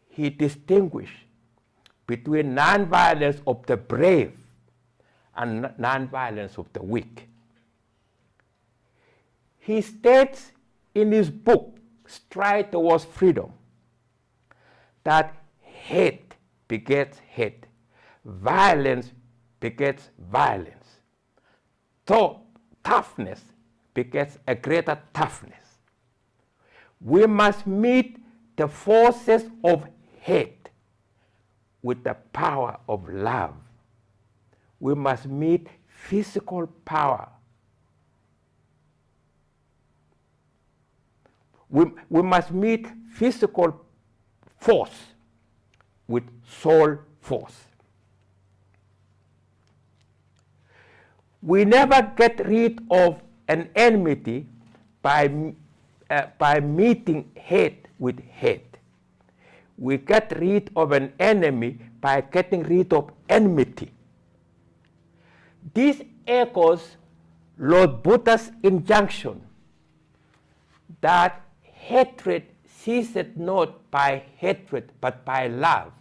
Speaker 3: He distinguished between nonviolence of the brave and nonviolence of the weak. He states in his book, Stride Towards Freedom, that hate begets hate, violence begets violence, toughness begets a greater toughness. We must meet the forces of hate with the power of love. We must meet physical power. We must meet physical force with soul force. We never get rid of an enmity by meeting hate with hate. We get rid of an enemy by getting rid of enmity. This echoes Lord Buddha's injunction that hatred ceaseth not by hatred, but by love.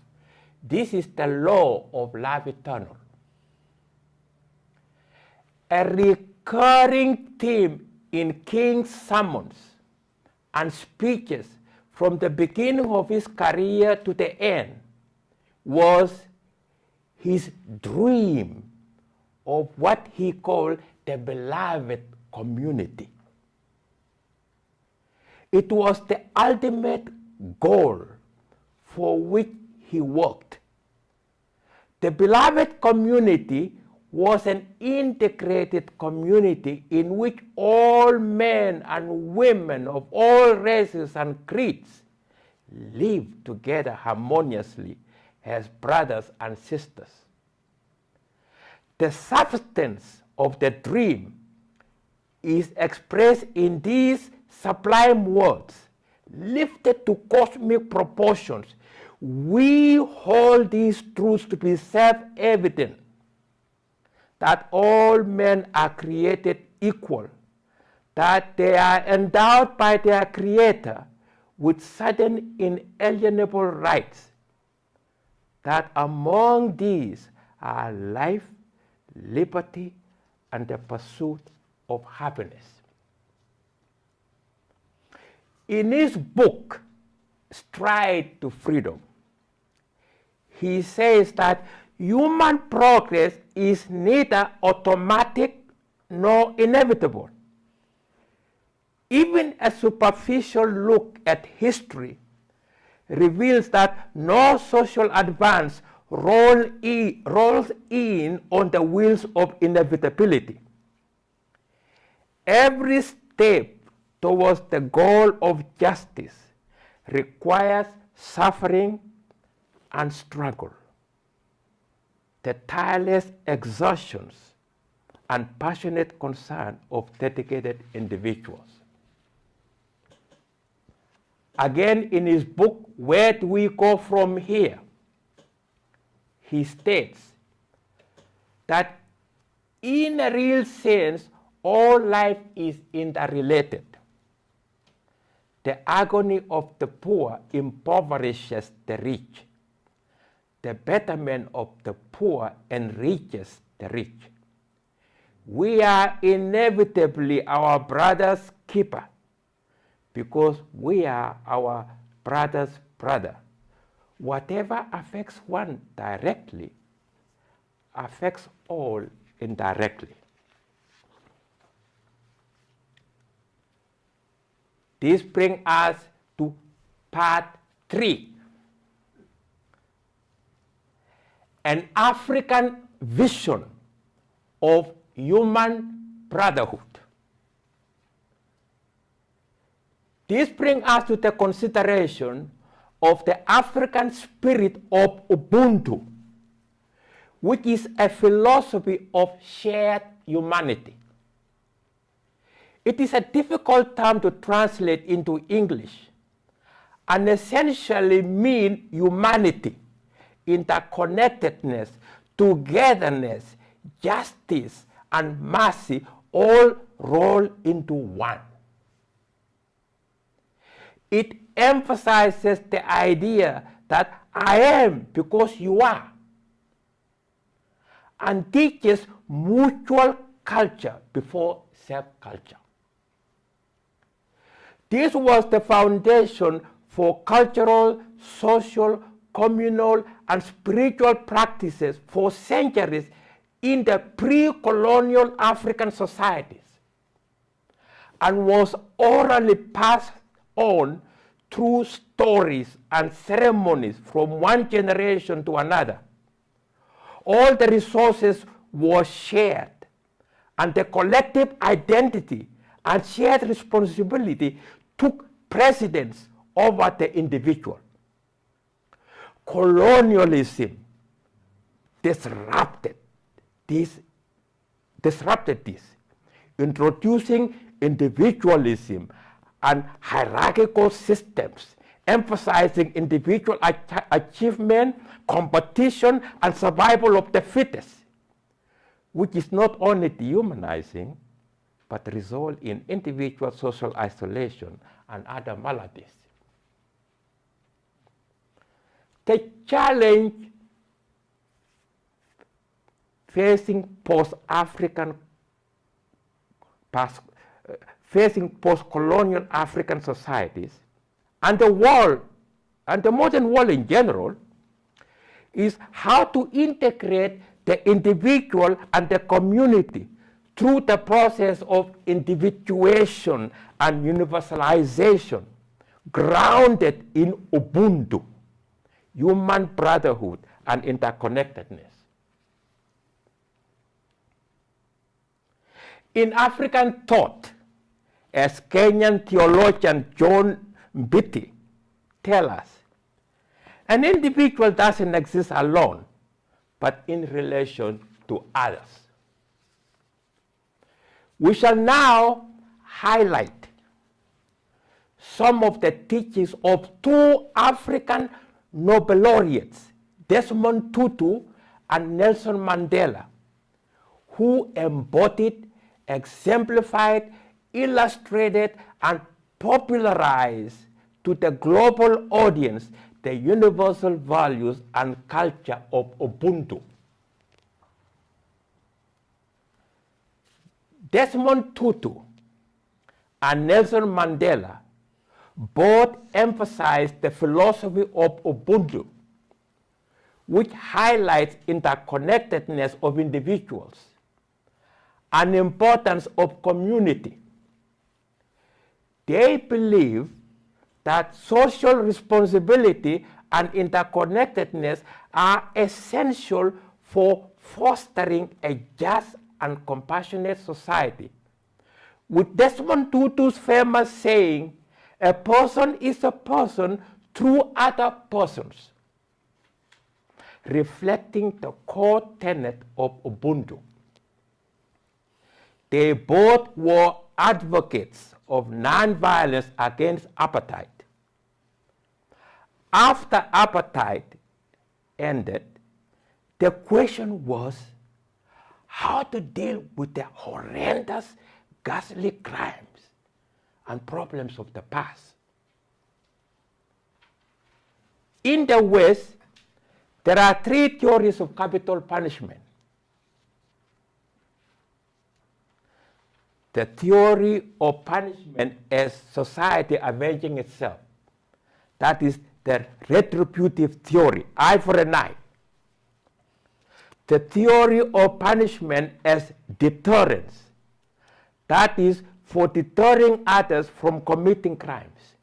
Speaker 3: This is the law of love eternal. A recurring theme in King's sermons and speeches from the beginning of his career to the end was his dream of what he called the beloved community. It was the ultimate goal for which he worked. The beloved community was an integrated community in which all men and women of all races and creeds lived together harmoniously as brothers and sisters. the substance of the dream is expressed in these sublime words, lifted to cosmic proportions. We hold these truths to be self-evident, that all men are created equal, that they are endowed by their Creator with certain inalienable rights, that among these are life, liberty, and the pursuit of happiness. In his book, Stride to Freedom, he says that human progress is neither automatic nor inevitable. Even a superficial look at history reveals that no social advance rolls in on the wheels of inevitability. Every step towards the goal of justice requires suffering and struggle, the tireless exertions and passionate concern of dedicated individuals. Again, in his book, Where Do We Go From Here?, he states that in a real sense, all life is interrelated. The agony of the poor impoverishes the rich. The betterment of the poor enriches the rich. We are inevitably our brother's keeper because we are our brother's brother. Whatever affects one directly affects all indirectly. This brings us to part 3. An African vision of human brotherhood. This brings us to the consideration of the African spirit of Ubuntu, which is a philosophy of shared humanity. It is a difficult term to translate into English and essentially means humanity, interconnectedness, togetherness, justice, and mercy all roll into one. It emphasizes the idea that I am because you are, and teaches mutual culture before self-culture. This was the foundation for cultural, social, communal, and spiritual practices for centuries in the pre-colonial African societies, and was orally passed on through stories and ceremonies from one generation to another. All the resources were shared, and the collective identity and shared responsibility took precedence over the individual. Colonialism disrupted this, introducing individualism and hierarchical systems, emphasizing individual achievement, competition, and survival of the fittest, which is not only dehumanizing, but result in individual social isolation and other maladies. The challenge facing post-colonial African societies and the world, and the modern world in general, is how to integrate the individual and the community through the process of individuation and universalization, grounded in Ubuntu, human brotherhood, and interconnectedness. In African thought, as Kenyan theologian John Mbiti tells us, an individual doesn't exist alone, but in relation to others. We shall now highlight some of the teachings of two African Nobel laureates, Desmond Tutu and Nelson Mandela, who embodied, exemplified, illustrated, and popularized to the global audience the universal values and culture of Ubuntu. Desmond Tutu and Nelson Mandela both emphasized the philosophy of Ubuntu, which highlights interconnectedness of individuals and importance of community. They believe that social responsibility and interconnectedness are essential for fostering a just and compassionate society. With Desmond Tutu's famous saying, "A person is a person through other persons," reflecting the core tenet of Ubuntu. They both were advocates of nonviolence against apartheid. After apartheid ended, the question was how to deal with the horrendous, ghastly crimes and problems of the past. In the West, there are three theories of capital punishment. The theory of punishment as society avenging itself. That is the retributive theory, eye for an eye. The theory of punishment as deterrence. That is for deterring others from committing crimes.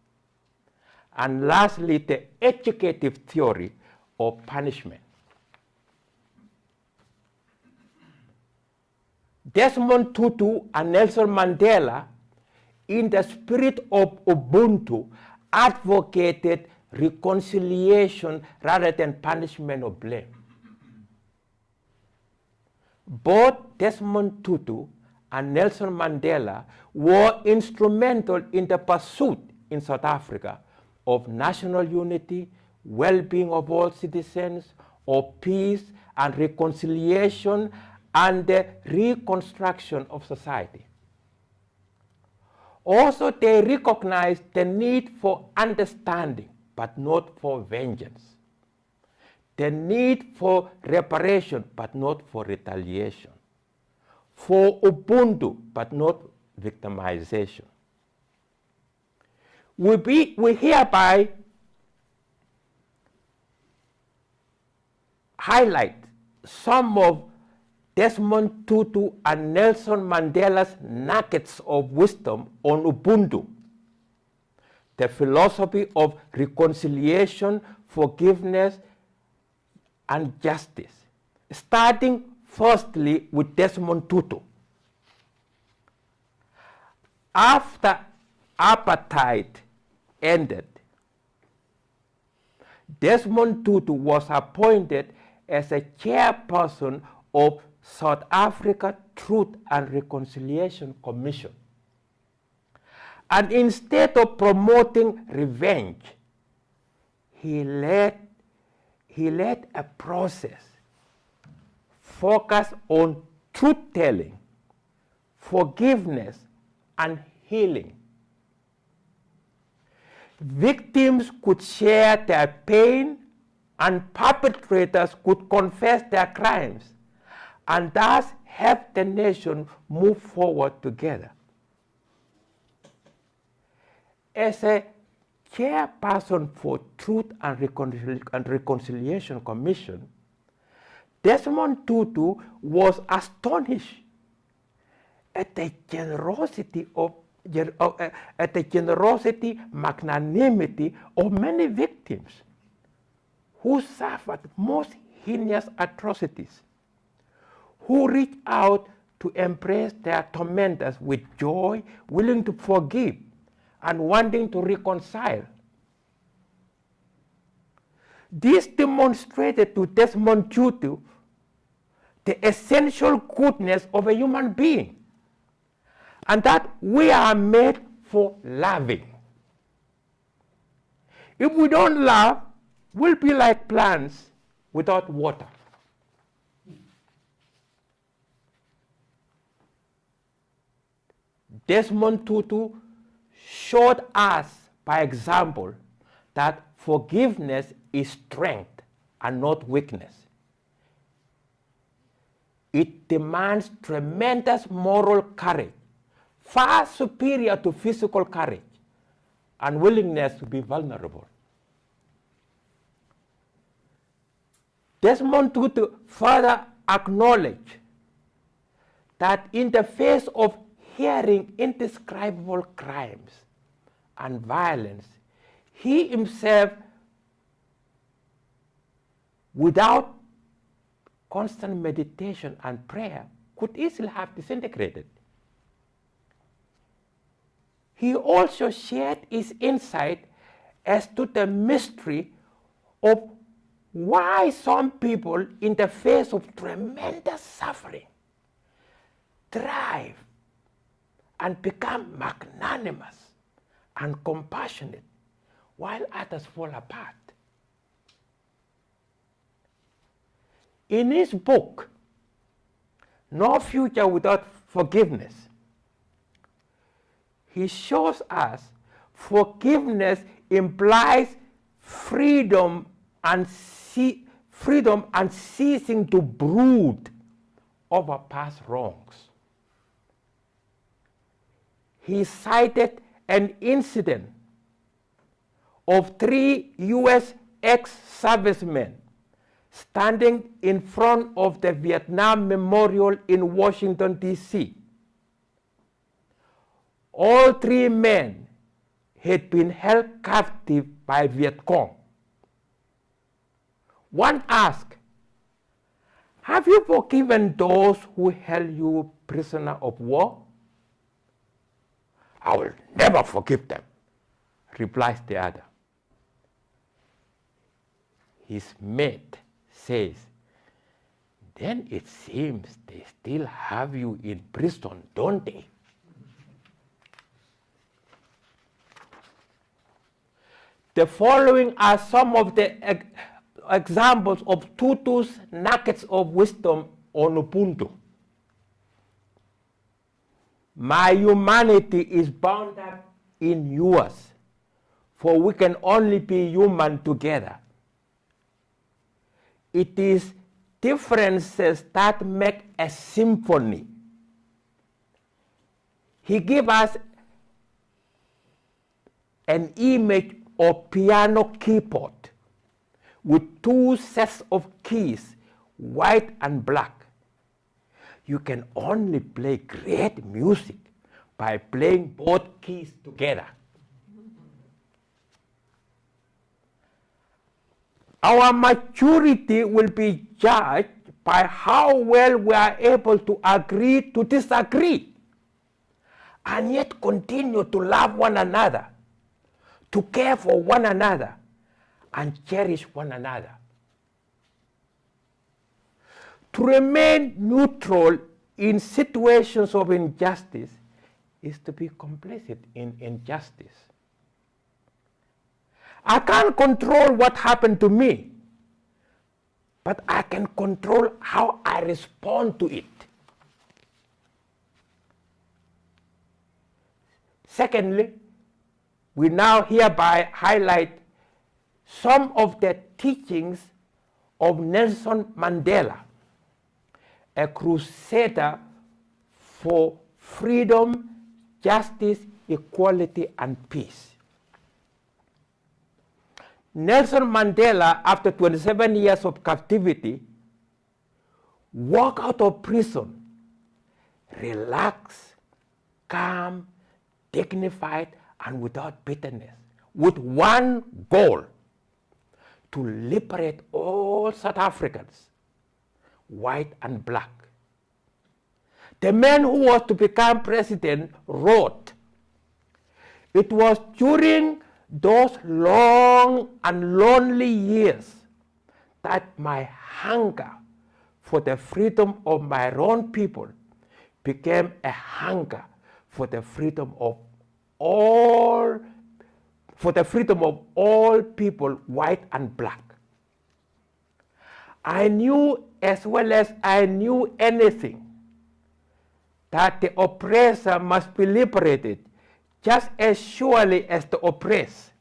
Speaker 3: And lastly, the educative theory of punishment. Desmond Tutu and Nelson Mandela, in the spirit of Ubuntu, advocated reconciliation rather than punishment or blame. Both Desmond Tutu and Nelson Mandela were instrumental in the pursuit in South Africa of national unity, well-being of all citizens, of peace and reconciliation, and the reconstruction of society. Also, they recognized the need for understanding, but not for vengeance. The need for reparation, but not for retaliation. For Ubuntu, but not victimization. We hereby highlight some of Desmond Tutu and Nelson Mandela's nuggets of wisdom on Ubuntu, the philosophy of reconciliation, forgiveness, and justice. Starting firstly with Desmond Tutu. After apartheid ended, Desmond Tutu was appointed as a chairperson of South Africa Truth and Reconciliation Commission. And instead of promoting revenge, he led a process focused on truth-telling, forgiveness, and healing. Victims could share their pain, and perpetrators could confess their crimes, and thus help the nation move forward together. As a chairperson for Truth and Reconciliation Commission, Desmond Tutu was astonished at the magnanimity of many victims who suffered most heinous atrocities, who reached out to embrace their tormentors with joy, willing to forgive, and wanting to reconcile. This demonstrated to Desmond Tutu the essential goodness of a human being, and that we are made for loving. If we don't love, we'll be like plants without water. Desmond Tutu showed us by example that forgiveness is strength and not weakness. It demands tremendous moral courage, far superior to physical courage and willingness to be vulnerable. Desmond Tutu further acknowledged that in the face of hearing indescribable crimes and violence, he himself, without constant meditation and prayer, could easily have disintegrated. He also shared his insight as to the mystery of why some people, in the face of tremendous suffering, thrive and become magnanimous and compassionate, while others fall apart. In his book, No Future Without Forgiveness, he shows us forgiveness implies freedom and ceasing to brood over past wrongs. He cited an incident of 3 U.S. ex-servicemen standing in front of the Vietnam Memorial in Washington, D.C. All 3 men had been held captive by Viet Cong. One asked, "Have you forgiven those who held you prisoner of war?" "I will never forgive them," replies the other. His mate says, "Then it seems they still have you in prison, don't they?" The following are some of the examples of Tutu's nuggets of wisdom on Ubuntu. My humanity is bound up in yours, for we can only be human together. It is differences that make a symphony. He gave us an image of piano keyboard with 2 sets of keys, white and black. You can only play great music by playing both keys together. Our maturity will be judged by how well we are able to agree to disagree, and yet continue to love one another, to care for one another, and cherish one another. To remain neutral in situations of injustice is to be complicit in injustice. I can't control what happened to me, but I can control how I respond to it. Secondly, we now hereby highlight some of the teachings of Nelson Mandela, a crusader for freedom, justice, equality, and peace. Nelson Mandela, after 27 years of captivity, walked out of prison, relaxed, calm, dignified, and without bitterness, with one goal: to liberate all South Africans, white and black. The man who was to become president wrote, "It was during those long and lonely years that my hunger for the freedom of my own people became a hunger for the freedom of all people, white and black. I knew, as well as I knew anything, that the oppressor must be liberated just as surely as the oppressed.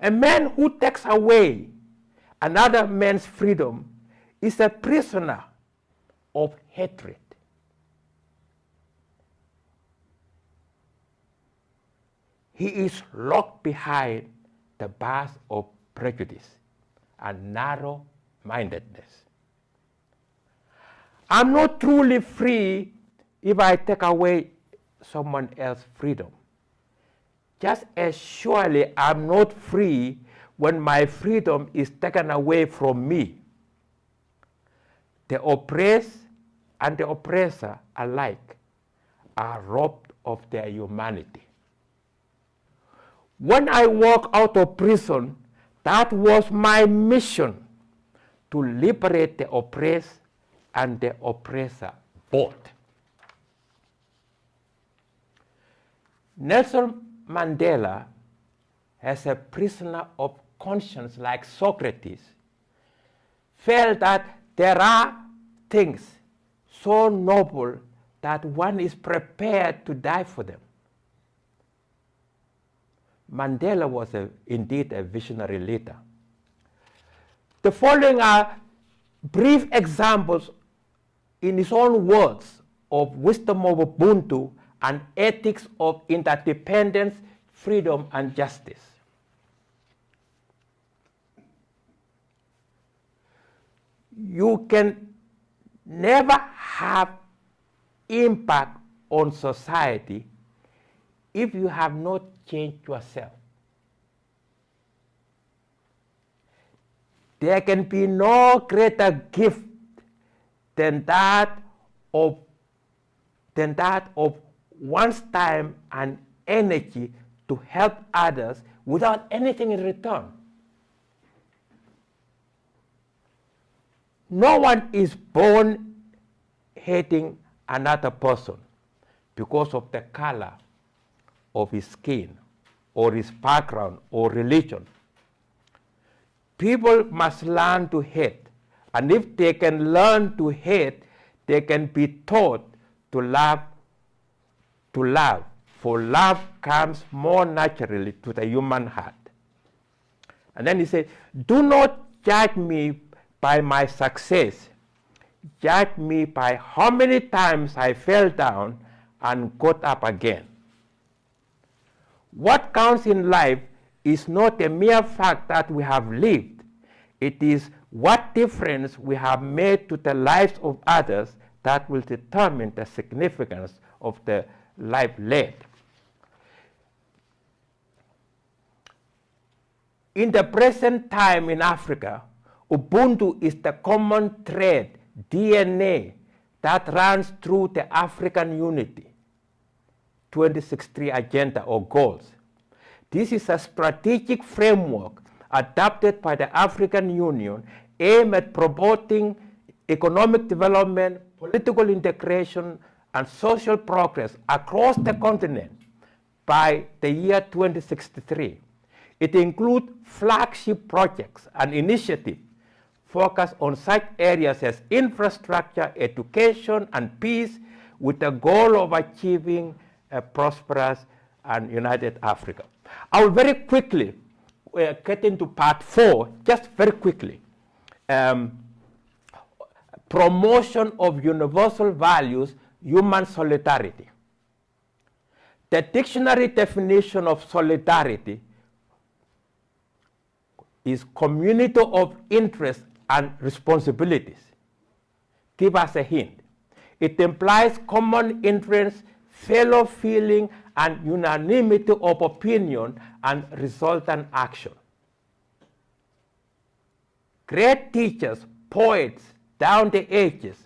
Speaker 3: A man who takes away another man's freedom is a prisoner of hatred. He is locked behind the bars of prejudice and narrow-mindedness. I'm not truly free if I take away someone else's freedom. Just as surely I'm not free when my freedom is taken away from me. The oppressed and the oppressor alike are robbed of their humanity. When I walked out of prison, that was my mission, to liberate the oppressed and the oppressor both. Nelson Mandela, as a prisoner of conscience like Socrates, felt that there are things so noble that one is prepared to die for them. Mandela was indeed a visionary leader. The following are brief examples in his own words of wisdom of Ubuntu and ethics of interdependence, freedom, and justice. You can never have impact on society if you have not changed yourself. There can be no greater gift than that of one's time and energy to help others without anything in return. No one is born hating another person because of the color of his skin or his background or religion. People must learn to hate, and if they can learn to hate, they can be taught to love, for love comes more naturally to the human heart. And then he said, do not judge me by my success. Judge me by how many times I fell down and got up again. What counts in life is not a mere fact that we have lived. It is what difference we have made to the lives of others that will determine the significance of the life led. In the present time in Africa, Ubuntu is the common thread, DNA, that runs through the African Unity 2063 agenda or goals. This is a strategic framework adopted by the African Union aimed at promoting economic development, political integration, and social progress across the continent by the year 2063. It includes flagship projects and initiatives focused on such areas as infrastructure, education, and peace, with the goal of achieving a prosperous and united Africa. I will very quickly get into part 4, just very quickly. Promotion of universal values, human solidarity. The dictionary definition of solidarity is community of interests and responsibilities. Give us a hint. It implies common interests, fellow feeling, and unanimity of opinion and resultant action. Great teachers, poets, down the ages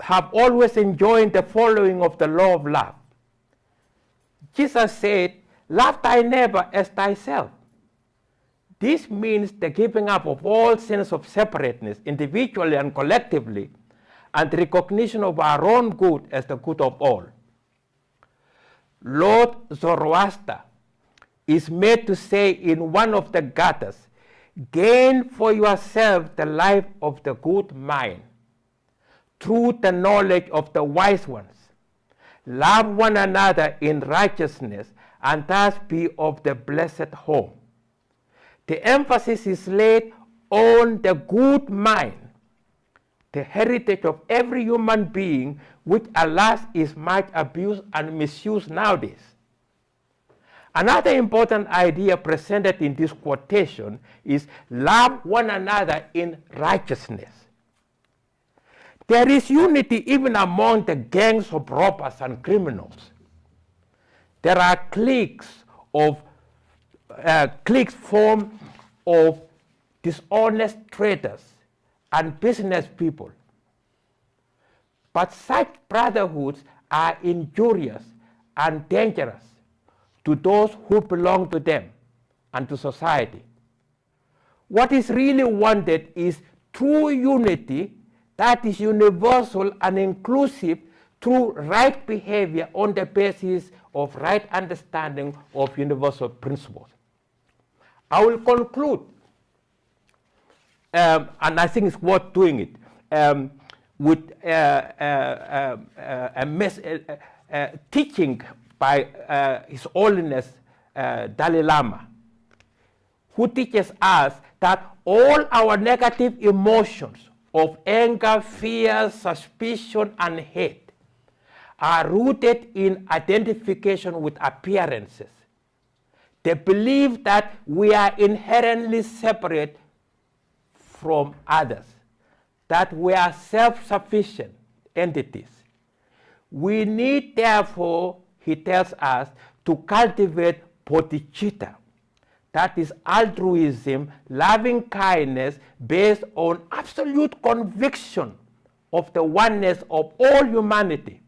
Speaker 3: have always enjoined the following of the law of love. Jesus said, love thy neighbor as thyself. This means the giving up of all sense of separateness, individually and collectively, and the recognition of our own good as the good of all. Lord Zoroaster is made to say in one of the gathas, gain for yourself the life of the good mind through the knowledge of the wise ones. Love one another in righteousness and thus be of the blessed home. The emphasis is laid on the good mind, the heritage of every human being, which alas is much abused and misused nowadays. Another important idea presented in this quotation is love one another in righteousness. There is unity even among the gangs of robbers and criminals. There are cliques formed of dishonest traders and business people. But such brotherhoods are injurious and dangerous to those who belong to them and to society. What is really wanted is true unity that is universal and inclusive through right behavior on the basis of right understanding of universal principles. I will conclude, and I think it's worth doing it, with a teaching by His Holiness Dalai Lama, who teaches us that all our negative emotions of anger, fear, suspicion, and hate are rooted in identification with appearances. The belief that we are inherently separate from others, that we are self-sufficient entities. We need, therefore, he tells us, to cultivate bodhicitta, that is altruism, loving kindness based on absolute conviction of the oneness of all humanity,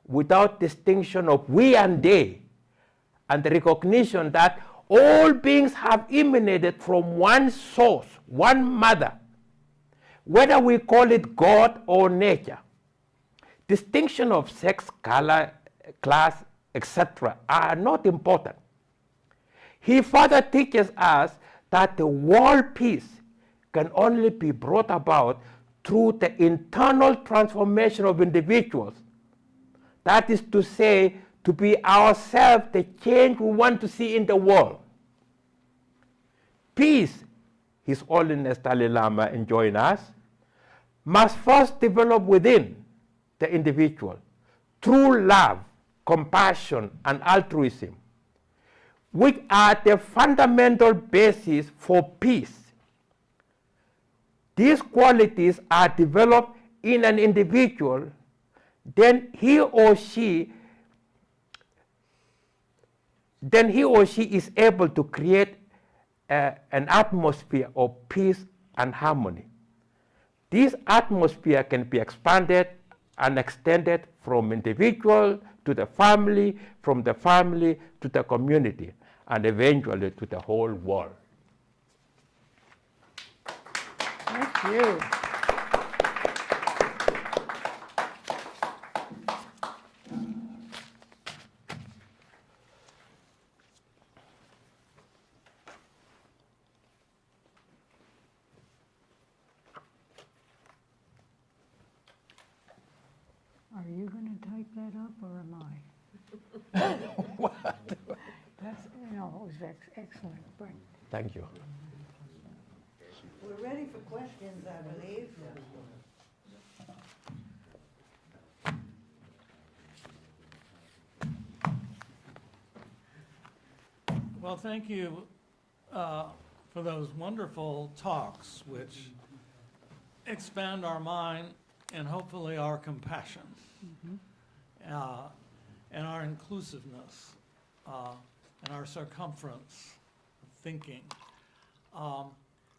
Speaker 3: without distinction of we and they, and the recognition that all beings have emanated from one source, one mother, whether we call it God or nature. Distinction of sex, color, class, etc. are not important. He further teaches us that the world peace can only be brought about through the internal transformation of individuals. That is to say, to be ourselves the change we want to see in the world. Peace, His Holiness Dalai Lama enjoins us, must first develop within the individual through love, compassion, and altruism, which are the fundamental basis for peace. These qualities are developed in an individual, then he or she is able to create an atmosphere of peace and harmony. This atmosphere can be expanded and extended from individual to the family, from the family to the community, and eventually to the whole world.
Speaker 1: Thank you. Are you going to type that up, or am I?
Speaker 3: What?
Speaker 1: That's, no, it was excellent. But
Speaker 3: Thank you.
Speaker 4: We're ready for questions, I believe.
Speaker 2: Well, thank you for those wonderful talks, which expand our mind and hopefully our compassion and our inclusiveness and our circumference of thinking.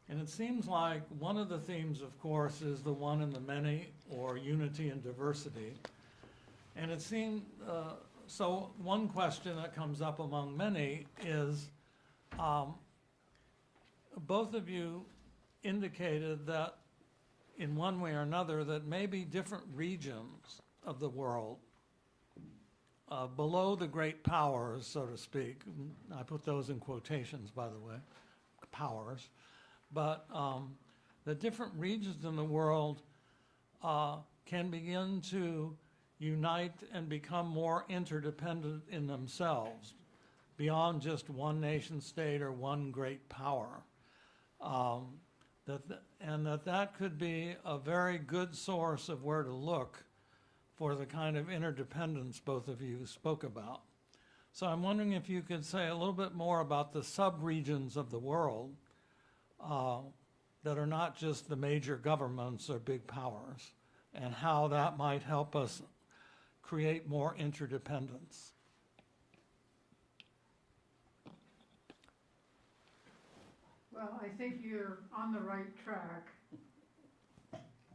Speaker 2: And it seems like one of the themes, of course, is the one in the many, or unity and diversity. And it seemed, so one question that comes up among many is, both of you indicated that in one way or another that maybe different regions of the world below the great powers, so to speak, I put those in quotations, by the way, powers, but the different regions in the world can begin to unite and become more interdependent in themselves, beyond just one nation state or one great power. That could be a very good source of where to look for the kind of interdependence both of you spoke about. So I'm wondering if you could say a little bit more about the sub-regions of the world that are not just the major governments or big powers, and how that might help us create more interdependence.
Speaker 1: Well, I think you're on the right track.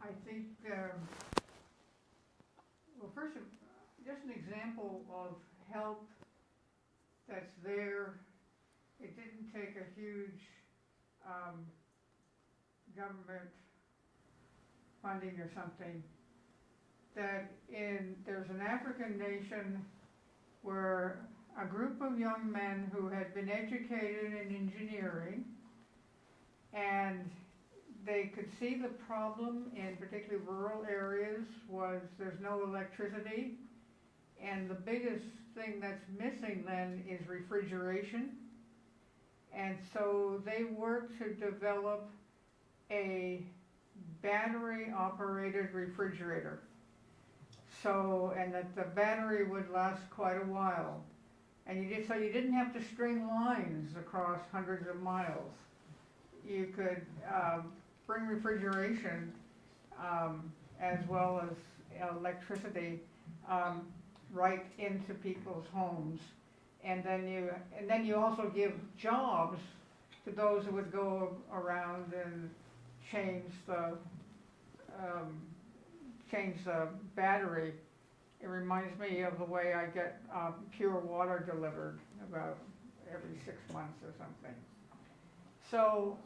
Speaker 1: I think, well, first, just an example of help that's there. It didn't take a huge government funding or something. There's an African nation where a group of young men who had been educated in engineering, and they could see the problem in particularly rural areas was there's no electricity, and the biggest thing that's missing then is refrigeration. And so they worked to develop a battery-operated refrigerator. So, and that the battery would last quite a while. And so you didn't have to string lines across hundreds of miles. You could bring refrigeration as well as electricity right into people's homes, and then you also give jobs to those who would go around and change the battery. It reminds me of the way I get pure water delivered about every 6 months or something. So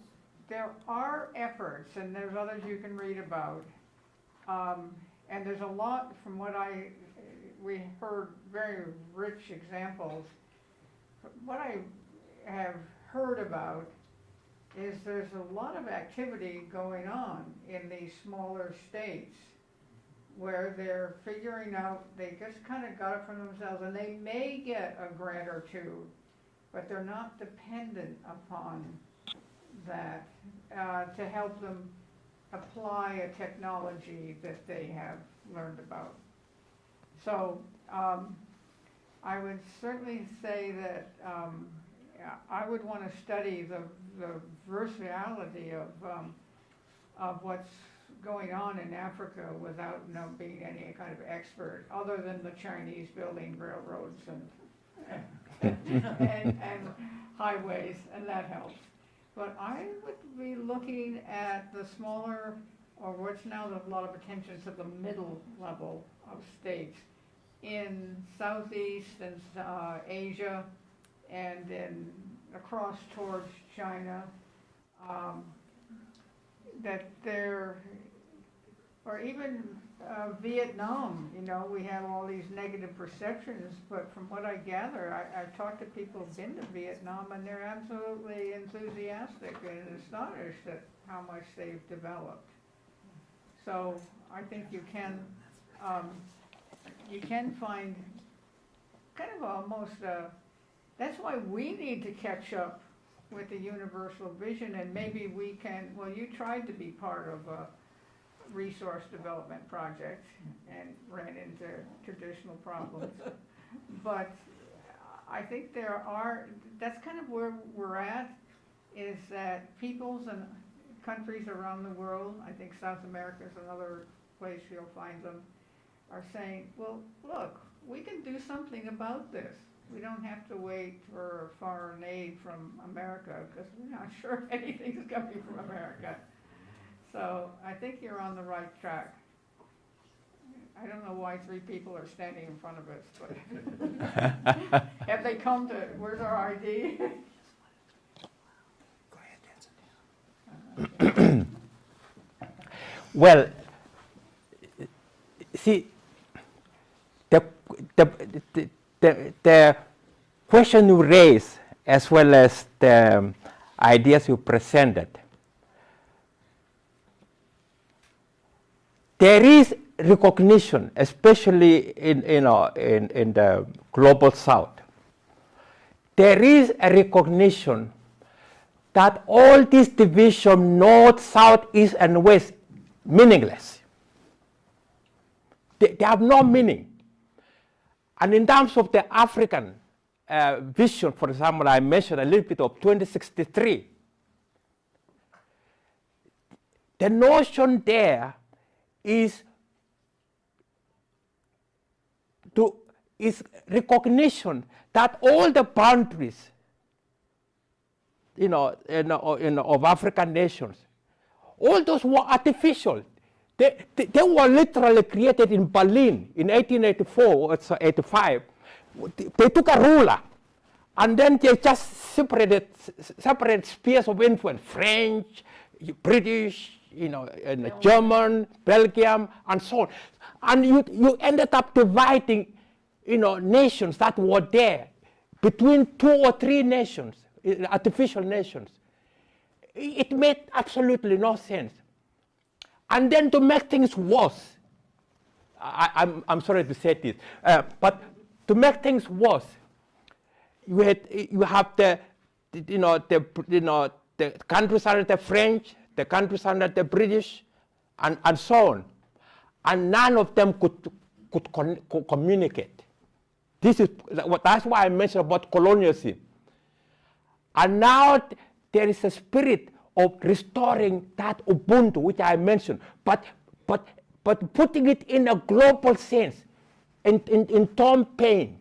Speaker 1: there are efforts, and there's others you can read about, and there's a lot from what we heard very rich examples. What I have heard about is there's a lot of activity going on in these smaller states where they're figuring out, they just kind of got it from themselves, and they may get a grant or two, but they're not dependent upon that to help them apply a technology that they have learned about. So I would certainly say that I would want to study the versatility of what's going on in Africa without being any kind of expert, other than the Chinese building railroads and highways, and that helps. But I would be looking at the smaller, or what's now a lot of attention to the middle level of states in Southeast and Asia, and then across towards China, that there, or even Vietnam, we have all these negative perceptions, but from what I gather, I've talked to people who've been to Vietnam, and they're absolutely enthusiastic and astonished at how much they've developed. So I think you can find kind of almost that's why we need to catch up with the universal vision, and maybe we can, well, you tried to be part of a resource development project and ran into traditional problems. But I think that's kind of where we're at, is that peoples and countries around the world, I think South America is another place you'll find them, are saying, well, look, we can do something about this. We don't have to wait for foreign aid from America, because we're not sure if anything's coming from America. So I think you're on the right track. I don't know why 3 people are standing in front of us, but have they come to, where's our ID?
Speaker 3: Go ahead, Danson. Well, see, the question you raise, as well as the ideas you presented, there is recognition, especially in the global south. There is a recognition that all this division, north, south, east, and west, meaningless. They have no meaning. And in terms of the African vision, for example, I mentioned a little bit of 2063. The notion there is recognition that all the boundaries, of African nations, all those were artificial. They were literally created in Berlin in 1884 or 85. They took a ruler, and then they just separated spheres of influence: French, British, and German, Belgium, and so on. And you ended up dividing, nations that were there between 2 or 3 nations, artificial nations. It made absolutely no sense. And then to make things worse, I'm sorry to say this, but to make things worse, you have the countries under the French, the countries under the British, and so on, and none of them could communicate. That's why I mentioned about colonialism. And now there is a spirit of restoring that Ubuntu, which I mentioned, but putting it in a global sense, in Tom Paine.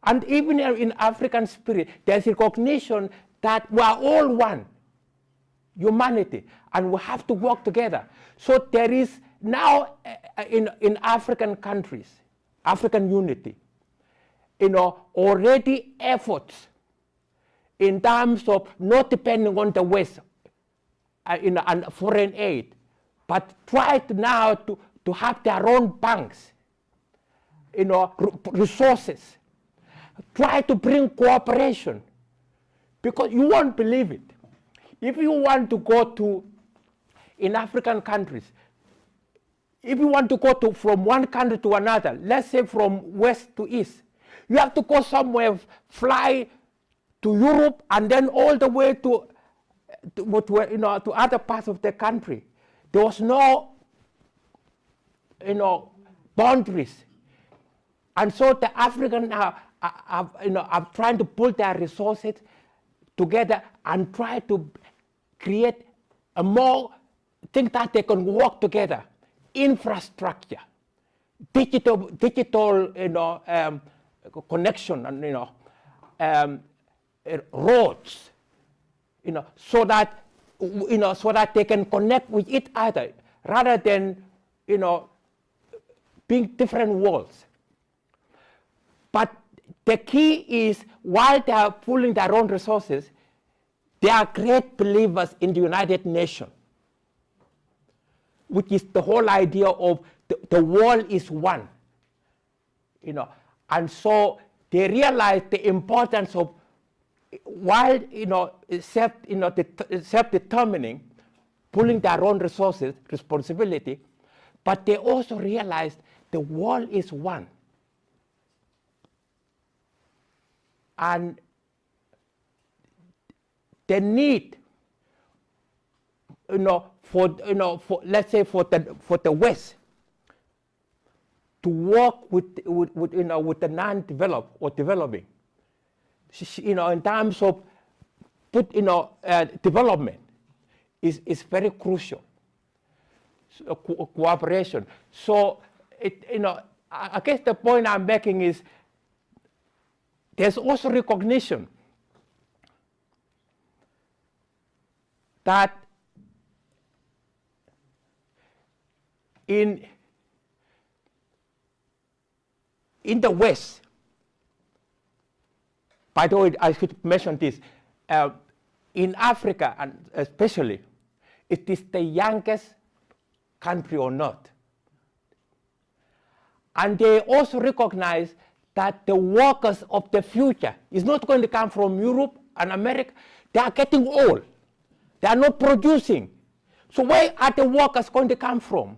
Speaker 3: And even in African spirit, there's recognition that we are all one, humanity, and we have to work together. So there is now in African countries, African unity, already efforts in terms of not depending on the West and foreign aid, but try now to have their own banks, resources, try to bring cooperation, because you won't believe it. If you want to go in African countries, if you want to go from one country to another, let's say from west to east, you have to go somewhere, fly to Europe, and then all the way to other parts of the country. There was no, boundaries. And so the Africans are trying to pull their resources together and try to create a more thing that they can work together. Infrastructure, digital, connection, and roads, so that they can connect with each other rather than, being different worlds. But the key is, while they are pulling their own resources, they are great believers in the United Nations, which is the whole idea of the world is one, and so they realize the importance of, while self-determining, pulling their own resources, responsibility, but they also realize the world is one, and the need, for let's say for the West to work with the non-developed or developing, in terms of development is very crucial. So, cooperation. So I guess the point I'm making is there's also recognition that in the West, by the way, I should mention this, in Africa, and especially, it is the youngest country or not. And they also recognize that the workers of the future is not going to come from Europe and America. They are getting old. They are not producing. So where are the workers going to come from?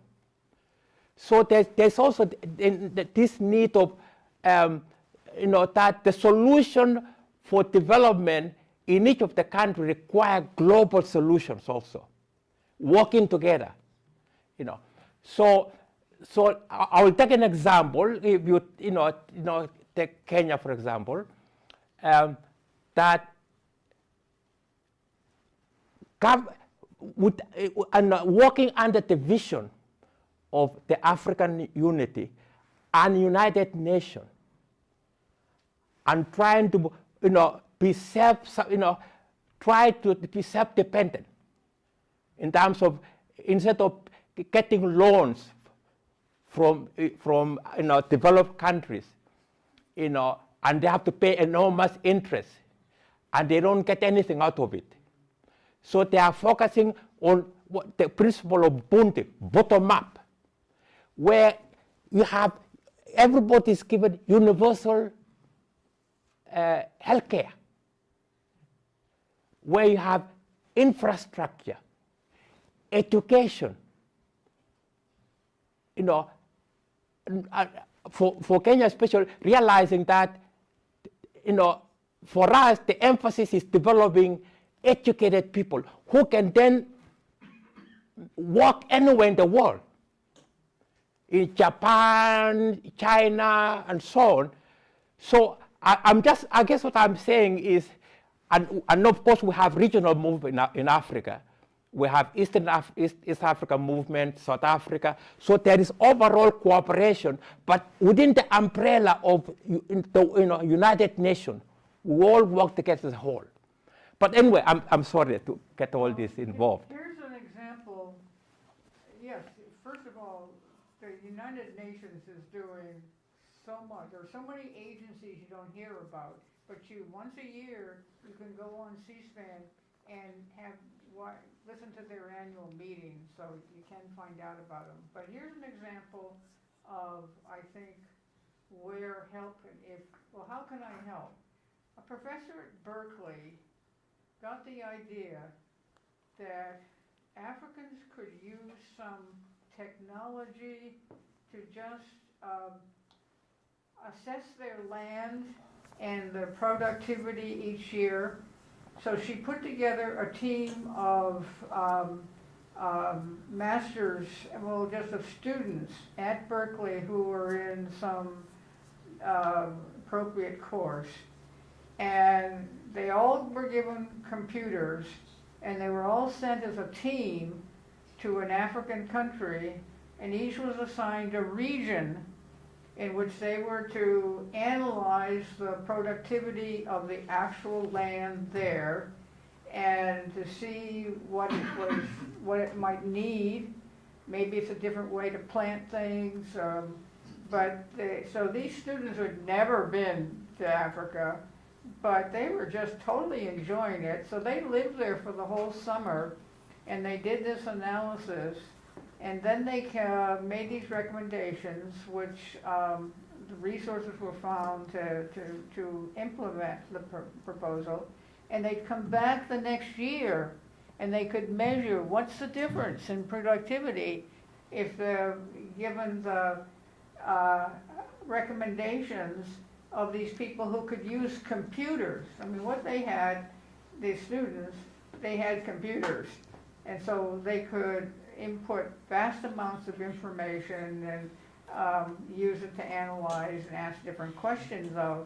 Speaker 3: So there's also this need of, that the solution for development in each of the countries require global solutions also, working together. So I will take an example. If you take Kenya, for example, that working under the vision of the African unity and United Nations, and trying to be try to be self-dependent in terms of, instead of getting loans from developed countries, and they have to pay enormous interest, and they don't get anything out of it. So they are focusing on the principle of Ubuntu, bottom up, where you have everybody is given universal healthcare, where you have infrastructure, education. For Kenya especially, realizing that, for us, the emphasis is developing educated people who can then work anywhere in the world, in Japan, China, and so on. So I guess what I'm saying is, and of course we have regional movement in Africa. We have East Africa movement, South Africa. So there is overall cooperation, but within the umbrella of the United Nations, we all work together as a whole. But anyway, I'm sorry to get all this involved.
Speaker 1: Here's an example. Yes, first of all, the United Nations is doing so much. There are so many agencies you don't hear about, but once a year, you can go on C-SPAN and listen to their annual meetings, so you can find out about them. But here's an example of, I think, where help how can I help? A professor at Berkeley got the idea that Africans could use some technology to just assess their land and their productivity each year. So she put together a team of masters, just of students at Berkeley who were in some appropriate course. And they all were given computers, and they were all sent as a team to an African country, and each was assigned a region in which they were to analyze the productivity of the actual land there and to see what it might need. Maybe it's a different way to plant things, so these students had never been to Africa, but they were just totally enjoying it. So they lived there for the whole summer, and they did this analysis, and then they made these recommendations, which the resources were found to implement the proposal. And they'd come back the next year, and they could measure what's the difference in productivity if they're given the recommendations of these people who could use computers. I mean, what they had, these students, they had computers. And so they could input vast amounts of information and use it to analyze and ask different questions of,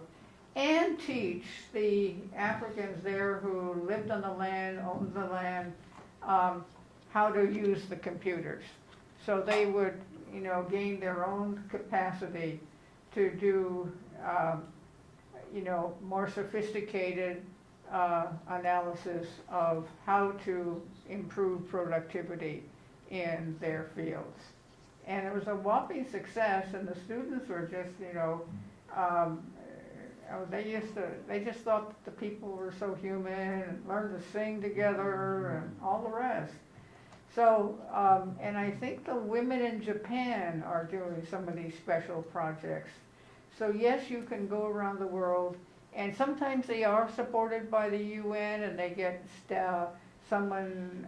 Speaker 1: and teach the Africans there who lived on the land, owned the land, how to use the computers. So they would, gain their own capacity to do, more sophisticated analysis of how to improve productivity in their fields. And it was a whopping success, and the students were just, they just thought that the people were so human and learned to sing together and all the rest. So, and I think the women in Japan are doing some of these special projects. So yes, you can go around the world, and sometimes they are supported by the UN, and they get someone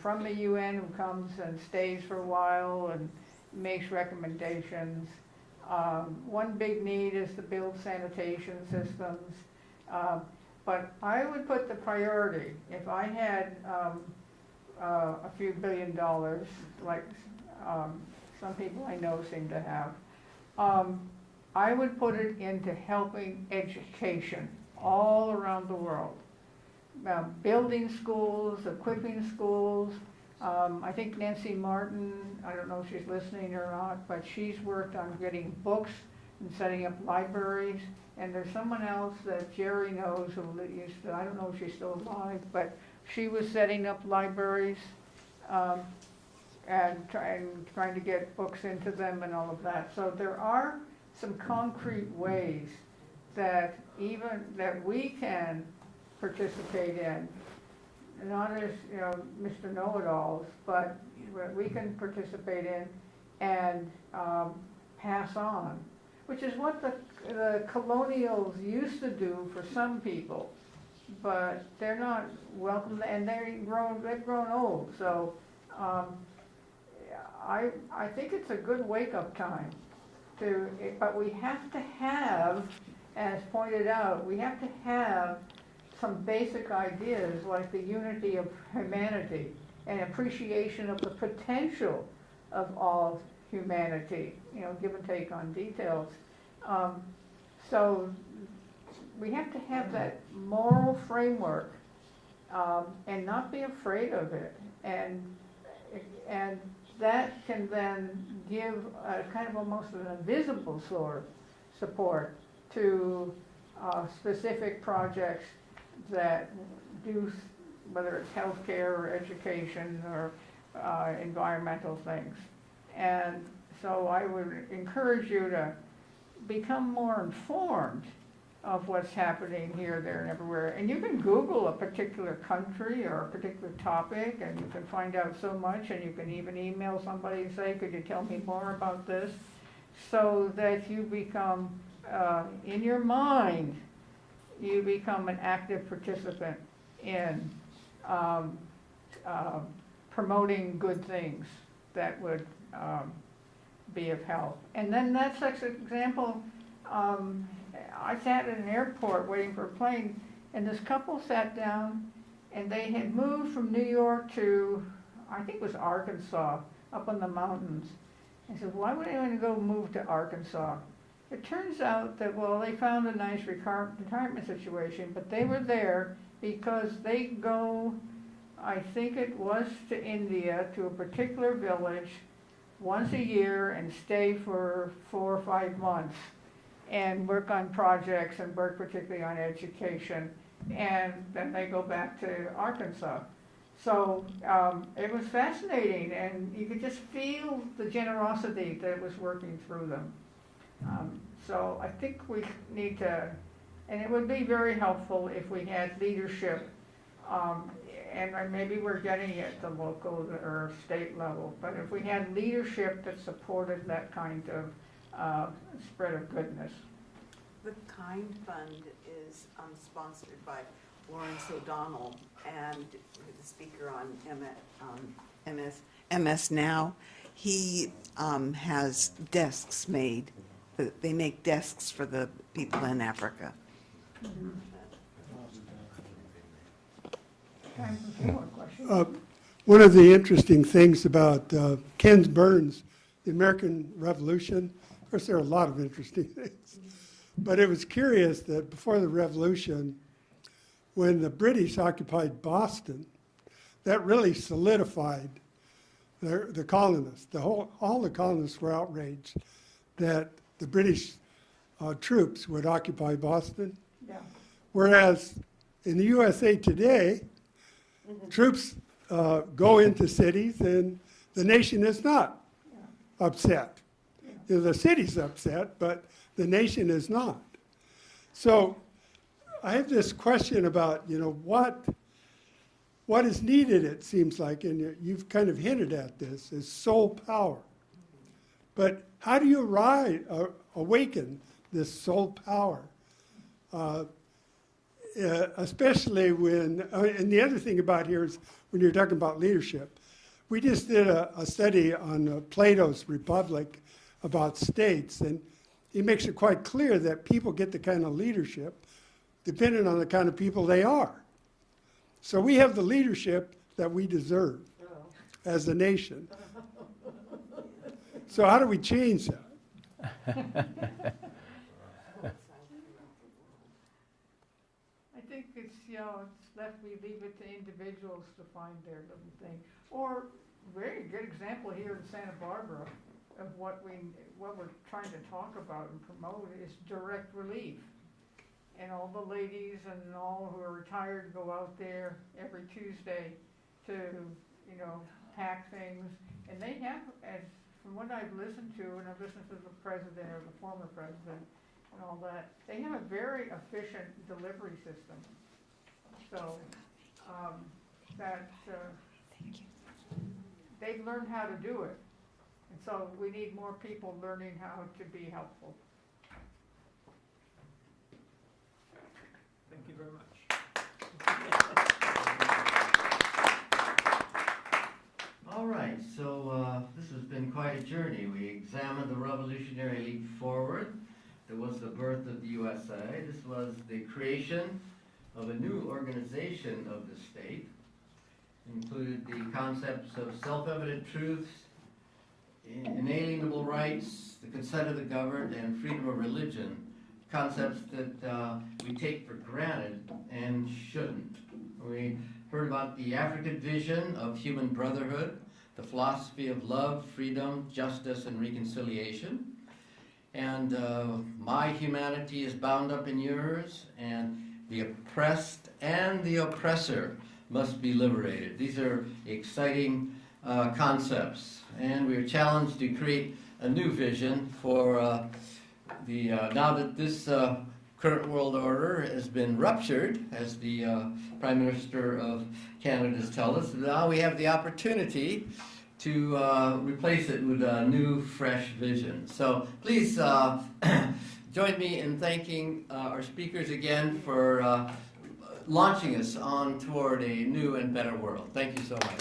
Speaker 1: from the UN who comes and stays for a while and makes recommendations. One big need is to build sanitation systems. But I would put the priority, if I had a few $1 billion, like some people I know seem to have, I would put it into helping education all around the world. Building schools, equipping schools. I think Nancy Martin, I don't know if she's listening or not, but she's worked on getting books and setting up libraries. And there's someone else that Jerry knows who used to, I don't know if she's still alive, but she was setting up libraries and trying to get books into them and all of that. So there are some concrete ways that we can participate in, not as Mr. Know-it-alls, but we can participate in and pass on, which is what the colonials used to do for some people, but they're not welcome, and they've grown old. So I think it's a good wake-up time. But we have to have, as pointed out, we have to have some basic ideas like the unity of humanity and appreciation of the potential of all humanity, give and take on details. So we have to have that moral framework and not be afraid of it. And that can then give a kind of almost an invisible sort of support to specific projects that do, whether it's healthcare or education or environmental things. And so I would encourage you to become more informed of what's happening here, there, and everywhere. And you can Google a particular country or a particular topic, and you can find out so much, and you can even email somebody and say, could you tell me more about this? So that you become, in your mind, you become an active participant in promoting good things that would be of help. And then that's such an example. I sat at an airport waiting for a plane, and this couple sat down, and they had moved from New York to, I think it was Arkansas, up in the mountains. I said, why would anyone go move to Arkansas? It turns out that, well, they found a nice retirement situation, but they were there because they go, I think it was to India, to a particular village once a year and stay for 4 or 5 months and work on projects and work particularly on education, and then they go back to Arkansas. So it was fascinating, and you could just feel the generosity that was working through them. So I think we need to, and it would be very helpful if we had leadership, and maybe we're getting it at the local or state level, but if we had leadership that supported that kind of spread of goodness.
Speaker 4: The Kind Fund is sponsored by Lawrence O'Donnell, and the speaker on MS Now. He has desks made. They make desks for the people in Africa.
Speaker 1: Time for a few more questions.
Speaker 5: One of the interesting things about Ken Burns, the American Revolution, of course there are a lot of interesting things, but it was curious that before the Revolution, when the British occupied Boston, that really solidified the colonists. All the colonists were outraged that the British troops would occupy Boston.
Speaker 1: Yeah.
Speaker 5: Whereas in the USA today, troops go into cities and the nation is not upset. The city's upset, but the nation is not. So I have this question about, what is needed, it seems like, and you've kind of hinted at this, is soul power. But how do you awaken this soul power? Especially when, and the other thing about here is when you're talking about leadership, we just did a study on Plato's Republic about states, and he makes it quite clear that people get the kind of leadership depending on the kind of people they are. So we have the leadership that we deserve as a nation. So how do we change that?
Speaker 1: I think it's, we leave it to individuals to find their little thing. Or, very good example here in Santa Barbara of what we're trying to talk about and promote is direct relief. And all the ladies and all who are retired go out there every Tuesday to, pack things. And they have, as from what I've listened to, and I've listened to the president or the former president and all that, they have a very efficient delivery system. So they've learned how to do it. And so we need more people learning how to be helpful.
Speaker 6: Thank you very much.
Speaker 7: All right, so this has been quite a journey. We examined the Revolutionary Leap Forward. There was the birth of the USA. This was the creation of a new organization of the state. It included the concepts of self-evident truths, inalienable rights, the consent of the governed, and freedom of religion. Concepts that we take for granted and shouldn't. We heard about the African vision of human brotherhood, the philosophy of love, freedom, justice, and reconciliation. And my humanity is bound up in yours, and the oppressed and the oppressor must be liberated. These are exciting concepts, and we are challenged to create a new vision for now that this current world order has been ruptured, as the Prime Minister of Canada has told us. Now we have the opportunity to replace it with a new, fresh vision. So please join me in thanking our speakers again for launching us on toward a new and better world. Thank you so much.